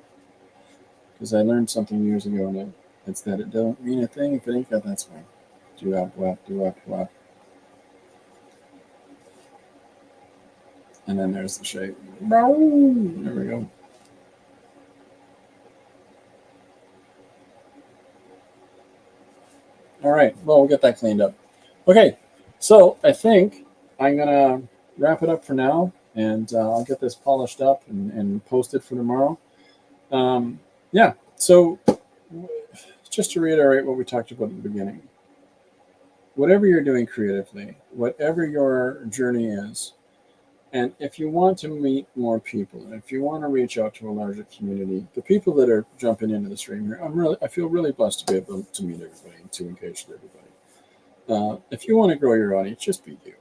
Because I learned something years ago, and it's that it don't mean a thing if it ain't got that swing. Do up, wap, do up, wap. And then there's the shape. There we go. All right, well, we'll get that cleaned up. Okay, so I think I'm going to wrap it up for now, and I'll get this polished up and posted for tomorrow. Yeah, so just to reiterate what we talked about at the beginning, whatever you're doing creatively, whatever your journey is, and if you want to meet more people, and if you want to reach out to a larger community, the people that are jumping into the stream here, I feel really blessed to be able to meet everybody and to engage with everybody. If you want to grow your audience, just be you,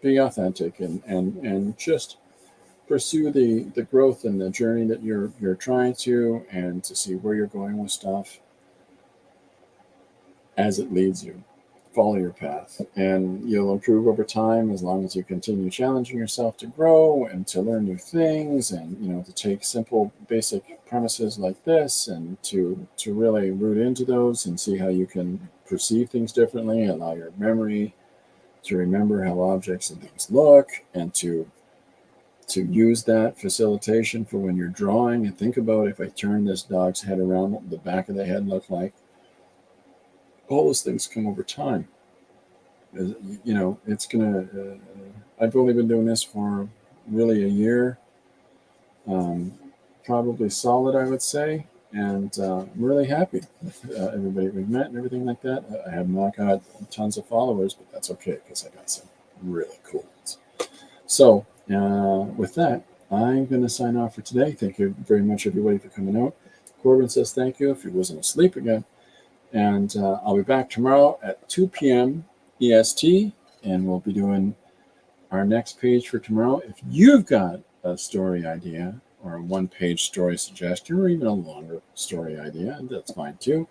be authentic, and just pursue the growth and the journey that you're trying to, and to see where you're going with stuff as it leads you. Follow your path, and you'll improve over time as long as you continue challenging yourself to grow and to learn new things, and to take simple basic premises like this and to really root into those and see how you can perceive things differently, allow your memory to remember how objects and things look, and to use that facilitation for when you're drawing and think about, if I turn this dog's head around, what would the back of the head look like? All those things come over time. It's gonna. I've only been doing this for really a year, probably solid, I would say, and I'm really happy with everybody we've met and everything like that. I have not got tons of followers, but that's okay because I got some really cool ones. So with that, I'm going to sign off for today. Thank you very much, everybody, for coming out. Corbin says thank you if he wasn't asleep again. And I'll be back tomorrow at 2 p.m. EST, and we'll be doing our next page for tomorrow. If you've got a story idea or a one-page story suggestion or even a longer story idea, that's fine too.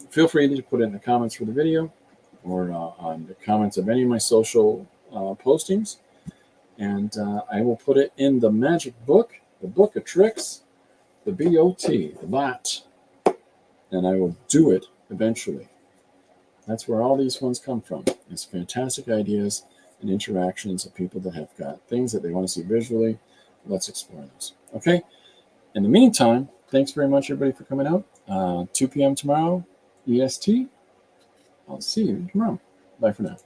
Feel free to put it in the comments for the video or on the comments of any of my social postings. And I will put it in the magic book, the book of tricks, the BOT, the bot. And I will do it eventually. That's where all these ones come from. It's fantastic ideas and interactions of people that have got things that they want to see visually. Let's explore those. Okay? In the meantime, thanks very much, everybody, for coming out. 2 p.m. tomorrow, EST. I'll see you tomorrow. Bye for now.